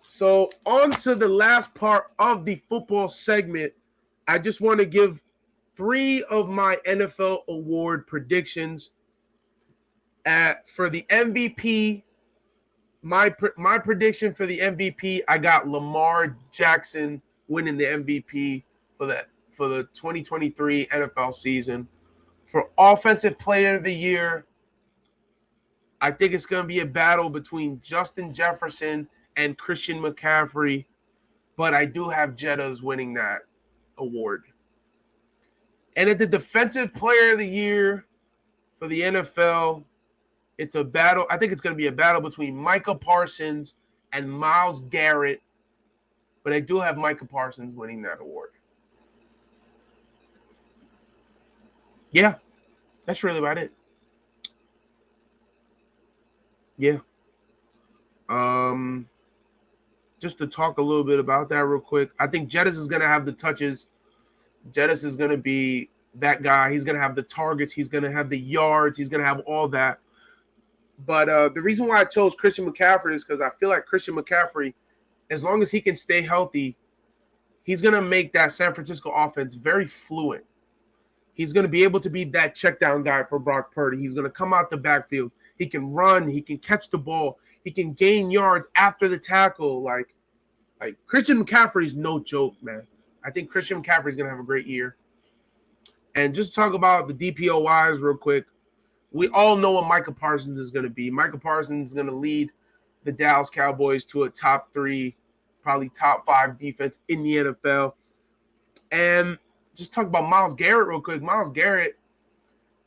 So on to the last part of the football segment. I just want to give 3 of my NFL award predictions. For the MVP, my prediction for the MVP, I got Lamar Jackson winning the MVP for the 2023 NFL season. For Offensive Player of the Year, I think it's going to be a battle between Justin Jefferson and Christian McCaffrey, but I do have Jettas winning that award. And at the Defensive Player of the Year for the NFL, it's a battle. I think it's going to be a battle between Micah Parsons and Myles Garrett, but I do have Micah Parsons winning that award. Yeah, that's really about it. Yeah. Just to talk a little bit about that real quick, I think Jettas is going to have the touches. Jettas is going to be that guy. He's going to have the targets. He's going to have the yards. He's going to have all that. But the reason why I chose Christian McCaffrey is because I feel like Christian McCaffrey, as long as he can stay healthy, he's going to make that San Francisco offense very fluent. He's going to be able to be that check down guy for Brock Purdy. He's going to come out the backfield. He can run. He can catch the ball. He can gain yards after the tackle. Like Christian McCaffrey is no joke, man. I think Christian McCaffrey is going to have a great year. And just to talk about the DPOYs real quick, we all know what Micah Parsons is going to be. Micah Parsons is going to lead the Dallas Cowboys to a top 3, probably top 5 defense in the NFL. And just talk about Myles Garrett real quick. Myles Garrett,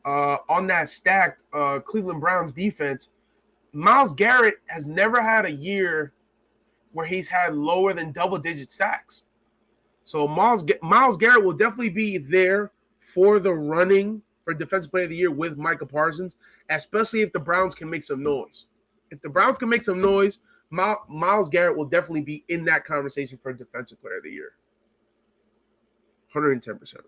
on that stacked Cleveland Browns defense, Myles Garrett has never had a year where he's had lower than double-digit sacks. So Myles Garrett will definitely be there for the running for Defensive Player of the Year with Micah Parsons, especially if the Browns can make some noise. If the Browns can make some noise, Myles Garrett will definitely be in that conversation for Defensive Player of the Year. 110%.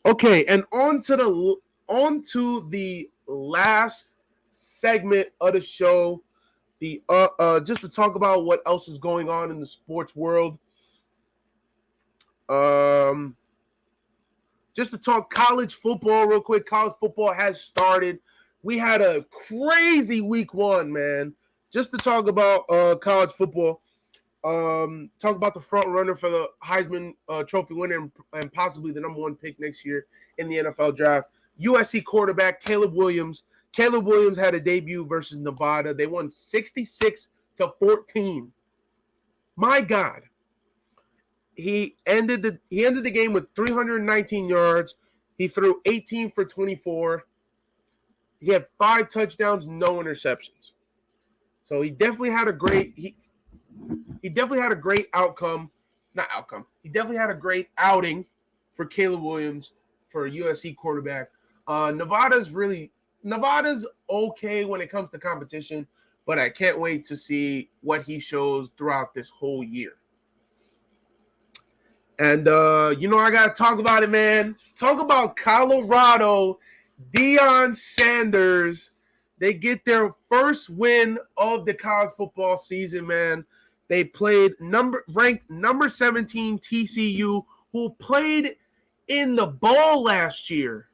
Okay, and on to the last segment of the show, just to talk about what else is going on in the sports world. Just to talk college football real quick. College football has started. We had a crazy week 1, man. Just to talk about college football. Talk about the front runner for the Heisman Trophy winner and possibly the number 1 pick next year in the NFL draft. USC quarterback Caleb Williams. Caleb Williams had a debut versus Nevada. They won 66-14. My God. He ended the game with 319 yards. He threw 18 for 24. He had 5 touchdowns, no interceptions. So he definitely had a great he definitely had a great outcome. Not outcome. He definitely had a great outing for Caleb Williams for a USC quarterback. Nevada's okay when it comes to competition, but I can't wait to see what he shows throughout this whole year. And, I got to talk about it, man. Talk about Colorado, Deion Sanders. They get their first win of the college football season, man. They played ranked number 17 TCU, who played in the bowl last year,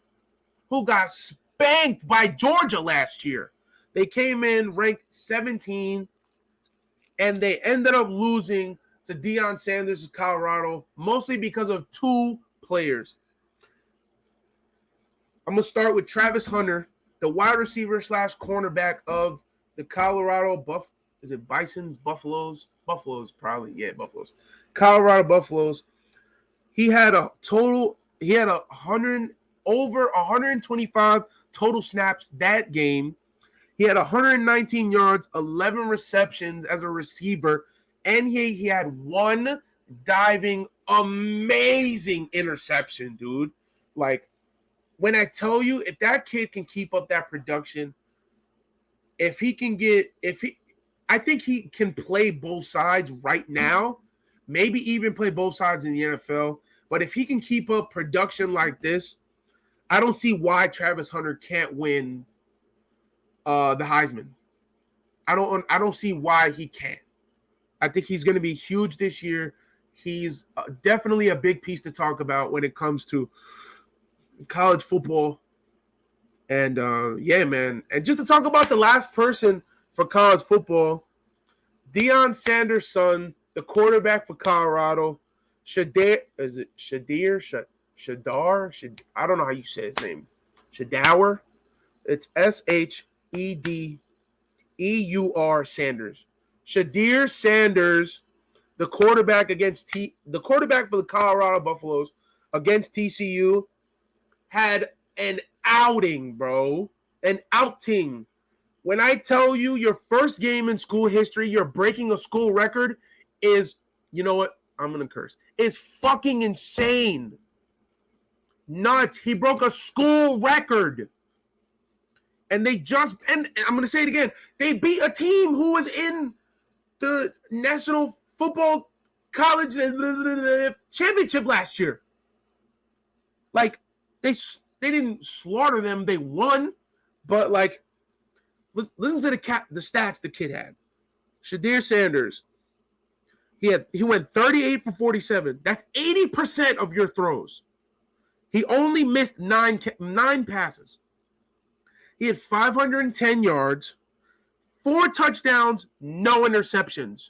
who got spanked by Georgia last year. They came in ranked 17, and they ended up losing to Deion Sanders' Colorado, mostly because of 2 players. I'm going to start with Travis Hunter, the wide receiver / cornerback of the Colorado Buffaloes, Colorado Buffaloes. He had over 125 total snaps that game. He had 119 yards, 11 receptions as a receiver, And he had one diving amazing interception, dude. Like, when I tell you, if that kid can keep up that production, I think he can play both sides right now, maybe even play both sides in the NFL. But if he can keep up production like this, I don't see why Travis Hunter can't win the Heisman. I don't see why he can't. I think he's going to be huge this year. He's definitely a big piece to talk about when it comes to college football. And yeah, man. And just to talk about the last person for college football, Deion Sanders' son, the quarterback for Colorado, Shadar? I don't know how you say his name. Shedeur. It's Shedeur Sanders. Shedeur Sanders, the quarterback for the Colorado Buffaloes against TCU, had an outing, bro. An outing. When I tell you your first game in school history, you're breaking a school record is, you know what? I'm going to curse. Is fucking insane. Nuts. He broke a school record. And and I'm going to say it again, they beat a team who was in the National Football College Championship last year. Like, they didn't slaughter them. They won. But, like, listen to the stats the kid had. Shedeur Sanders, he went 38 for 47. That's 80% of your throws. He only missed nine passes. He had 510 yards, 4 touchdowns, no interceptions.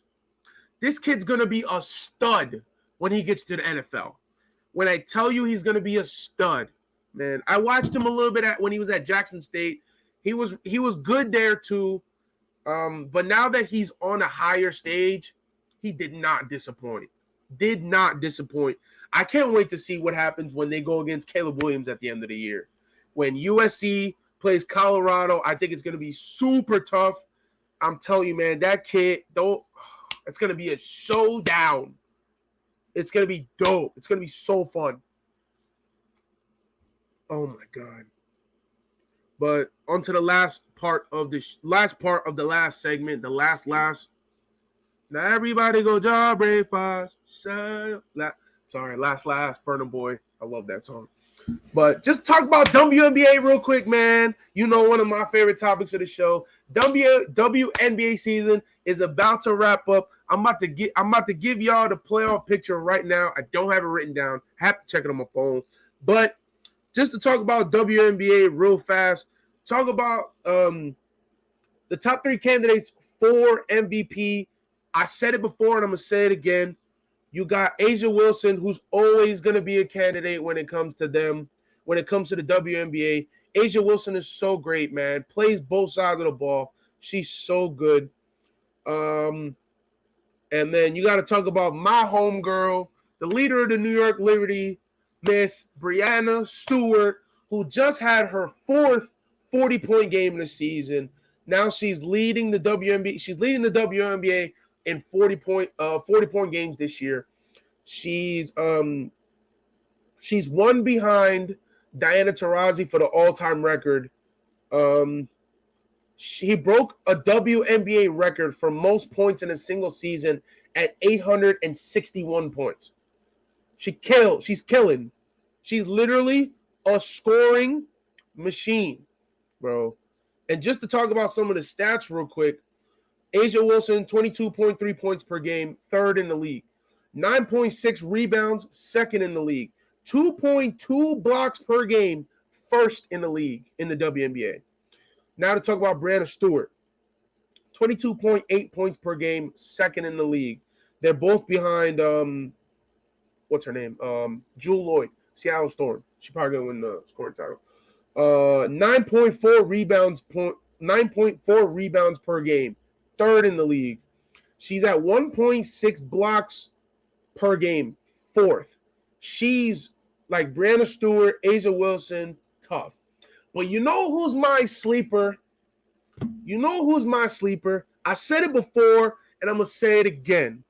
This kid's going to be a stud when he gets to the NFL. When I tell you he's going to be a stud, man. I watched him a little bit when he was at Jackson State. He was good there too. But now that he's on a higher stage, he did not disappoint. Did not disappoint. I can't wait to see what happens when they go against Caleb Williams at the end of the year. When USC plays Colorado, I think it's going to be super tough. I'm telling you, man, that kid, it's going to be a showdown. It's going to be dope. It's going to be so fun. Oh, my God. But on to the last part of the last segment, the last. Now everybody go job breakfast. Sorry, last, Burna Boy. I love that song. But just talk about WNBA real quick, man. You know, one of my favorite topics of the show. WNBA season is about to wrap up. I'm about to give y'all the playoff picture right now. I don't have it written down. I have to check it on my phone. But just to talk about WNBA real fast, talk about the top 3 candidates for MVP. I said it before and I'm going to say it again. You got A'ja Wilson, who's always going to be a candidate when it comes to them, when it comes to the WNBA. A'ja Wilson is so great, man. Plays both sides of the ball. She's so good. And then you got to talk about my homegirl, the leader of the New York Liberty, Miss Breanna Stewart, who just had her 4th 40-point game in the season. Now she's leading the WNBA. She's leading the WNBA in 40-point games this year. She's one behind Diana Taurasi for the all-time record. She broke a WNBA record for most points in a single season at 861 points. She's killing. She's literally a scoring machine, bro. And just to talk about some of the stats real quick, A'ja Wilson, 22.3 points per game, 3rd in the league. 9.6 rebounds, 2nd in the league. 2.2 blocks per game, 1st in the league in the WNBA. Now to talk about Breanna Stewart. 22.8 points per game, 2nd in the league. They're both behind, what's her name? Jewel Lloyd, Seattle Storm. She's probably going to win the scoring title. 9.4 rebounds per game, 3rd in the league. She's at 1.6 blocks per game, 4th. She's like Breanna Stewart, A'ja Wilson, tough. But you know who's my sleeper? I said it before, and I'm going to say it again.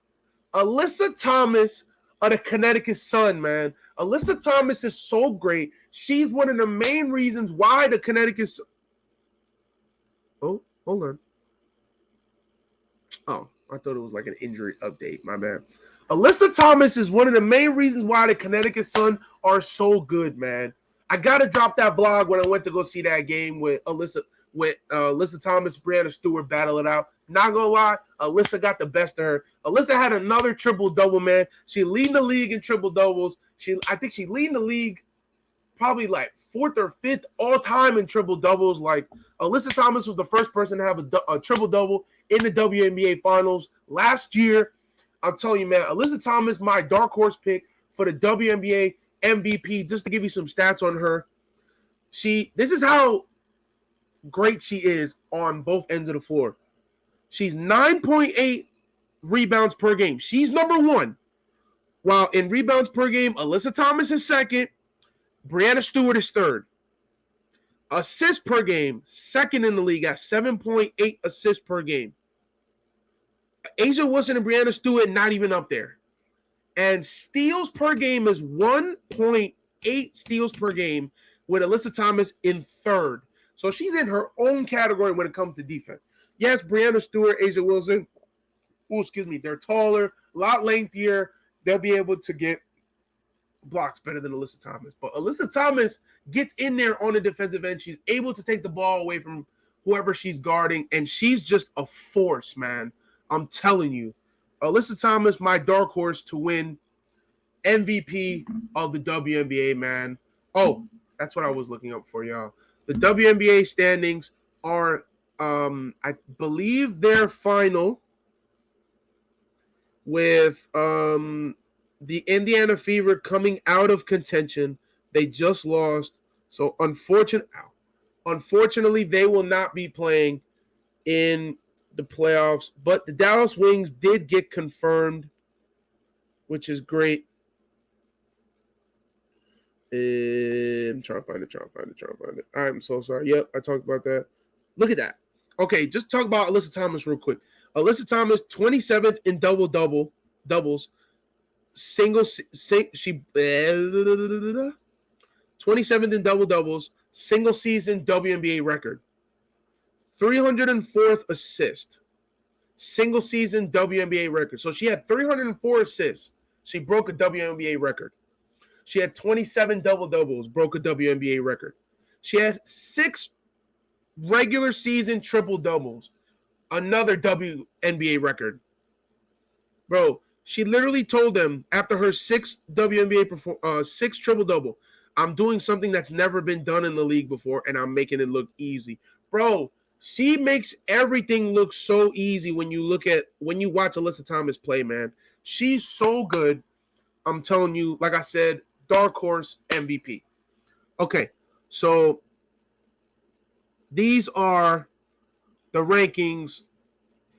Alyssa Thomas of the Connecticut Sun, man. Alyssa Thomas is so great. She's one of the main reasons why the Connecticut Sun... Oh, hold on. Oh, I thought it was like an injury update. My bad. Alyssa Thomas is one of the main reasons why the Connecticut Sun are so good, man. I got to drop that blog when I went to go see that game with Alyssa Thomas, Brianna Stewart battle it out. Not gonna lie, Alyssa got the best of her. Alyssa had another triple-double, man. She leading the league in triple-doubles. I think she leading the league probably like 4th or 5th all-time in triple-doubles. Like, Alyssa Thomas was the first person to have a triple-double in the WNBA Finals last year. I'm telling you, man, Alyssa Thomas, my dark horse pick for the WNBA MVP. Just to give you some stats on her, this is how great she is on both ends of the floor. She's 9.8 rebounds per game. She's number 1. While in rebounds per game, Alyssa Thomas is 2nd. Brianna Stewart is 3rd. Assists per game, 2nd in the league at 7.8 assists per game. A'ja Wilson and Brianna Stewart not even up there. And steals per game is 1.8 steals per game with Alyssa Thomas in 3rd. So she's in her own category when it comes to defense. Yes, Brianna Stewart, A'ja Wilson, they're taller, a lot lengthier. They'll be able to get blocks better than Alyssa Thomas. But Alyssa Thomas gets in there on the defensive end. She's able to take the ball away from whoever she's guarding, and she's just a force, man. I'm telling you. Alyssa Thomas, my dark horse to win MVP of the WNBA, man. Oh, that's what I was looking up for, y'all. The WNBA standings are, I believe they're final with the Indiana Fever coming out of contention. They just lost. So, unfortunately, they will not be playing in the playoffs. But the Dallas Wings did get confirmed, which is great. I'm trying to find it. I'm so sorry. Yep, I talked about that. Look at that. Okay, just talk about Alyssa Thomas real quick. Alyssa Thomas, 27th in doubles. She 27th in doubles, single season WNBA record. 304th assist. Single season WNBA record. So she had 304 assists. She broke a WNBA record. She had 27 double-doubles, broke a WNBA record. She had 6 regular season triple-doubles, another WNBA record. Bro, she literally told them after her 6 6 triple-double, I'm doing something that's never been done in the league before, and I'm making it look easy. Bro, she makes everything look so easy when you watch Alyssa Thomas play, man. She's so good. I'm telling you, like I said, dark horse MVP. Okay, so these are the rankings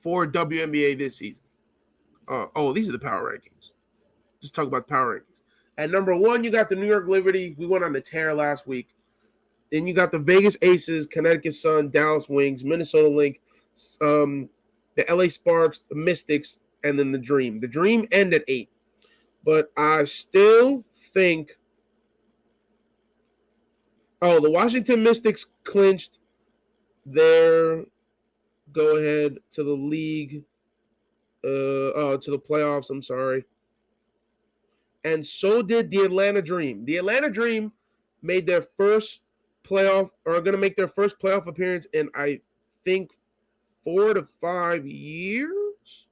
for WNBA this season. These are the power rankings. Just talk about the power rankings. At number 1, you got the New York Liberty. We went on the tear last week. Then you got the Vegas Aces, Connecticut Sun, Dallas Wings, Minnesota Lynx, the LA Sparks, the Mystics, and then the Dream. The Dream ended at 8. But I still think the Washington Mystics clinched their go-ahead to the league, to the playoffs, I'm sorry. And so did the Atlanta Dream. The Atlanta Dream made their first playoff, or are going to make their first playoff appearance in, I think, 4 to 5 years.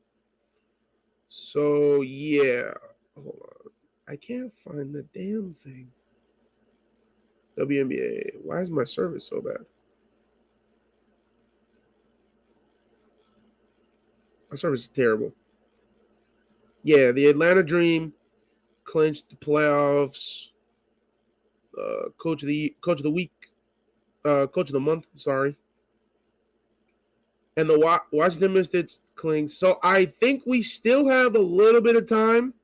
So, yeah. Hold on. I can't find the damn thing. WNBA. Why is my service so bad? My service is terrible. Yeah, the Atlanta Dream clinched the playoffs. Coach of the month. Sorry. And the Washington Mystics clinched. So I think we still have a little bit of time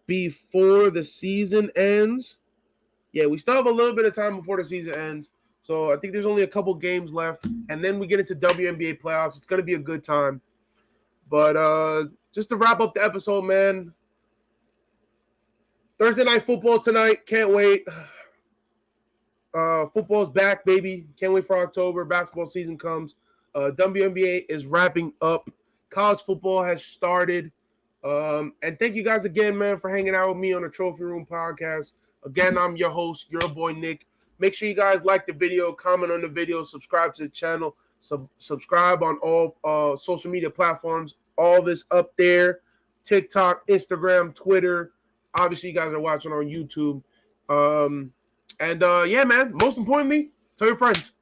before the season ends. Yeah, we still have a little bit of time before the season ends. So I think there's only a couple games left. And then we get into WNBA playoffs. It's going to be a good time. But just to wrap up the episode, man, Thursday night football tonight. Can't wait. Football's back, baby. Can't wait for October. Basketball season comes. WNBA is wrapping up. College football has started. And thank you guys again, man, for hanging out with me on the Trophy Room podcast. Again, I'm your host, your boy Nick. Make sure you guys like the video, comment on the video, subscribe to the channel, subscribe on all social media platforms. All this up there: TikTok, Instagram, Twitter. Obviously, you guys are watching on YouTube. Yeah, man. Most importantly, tell your friends.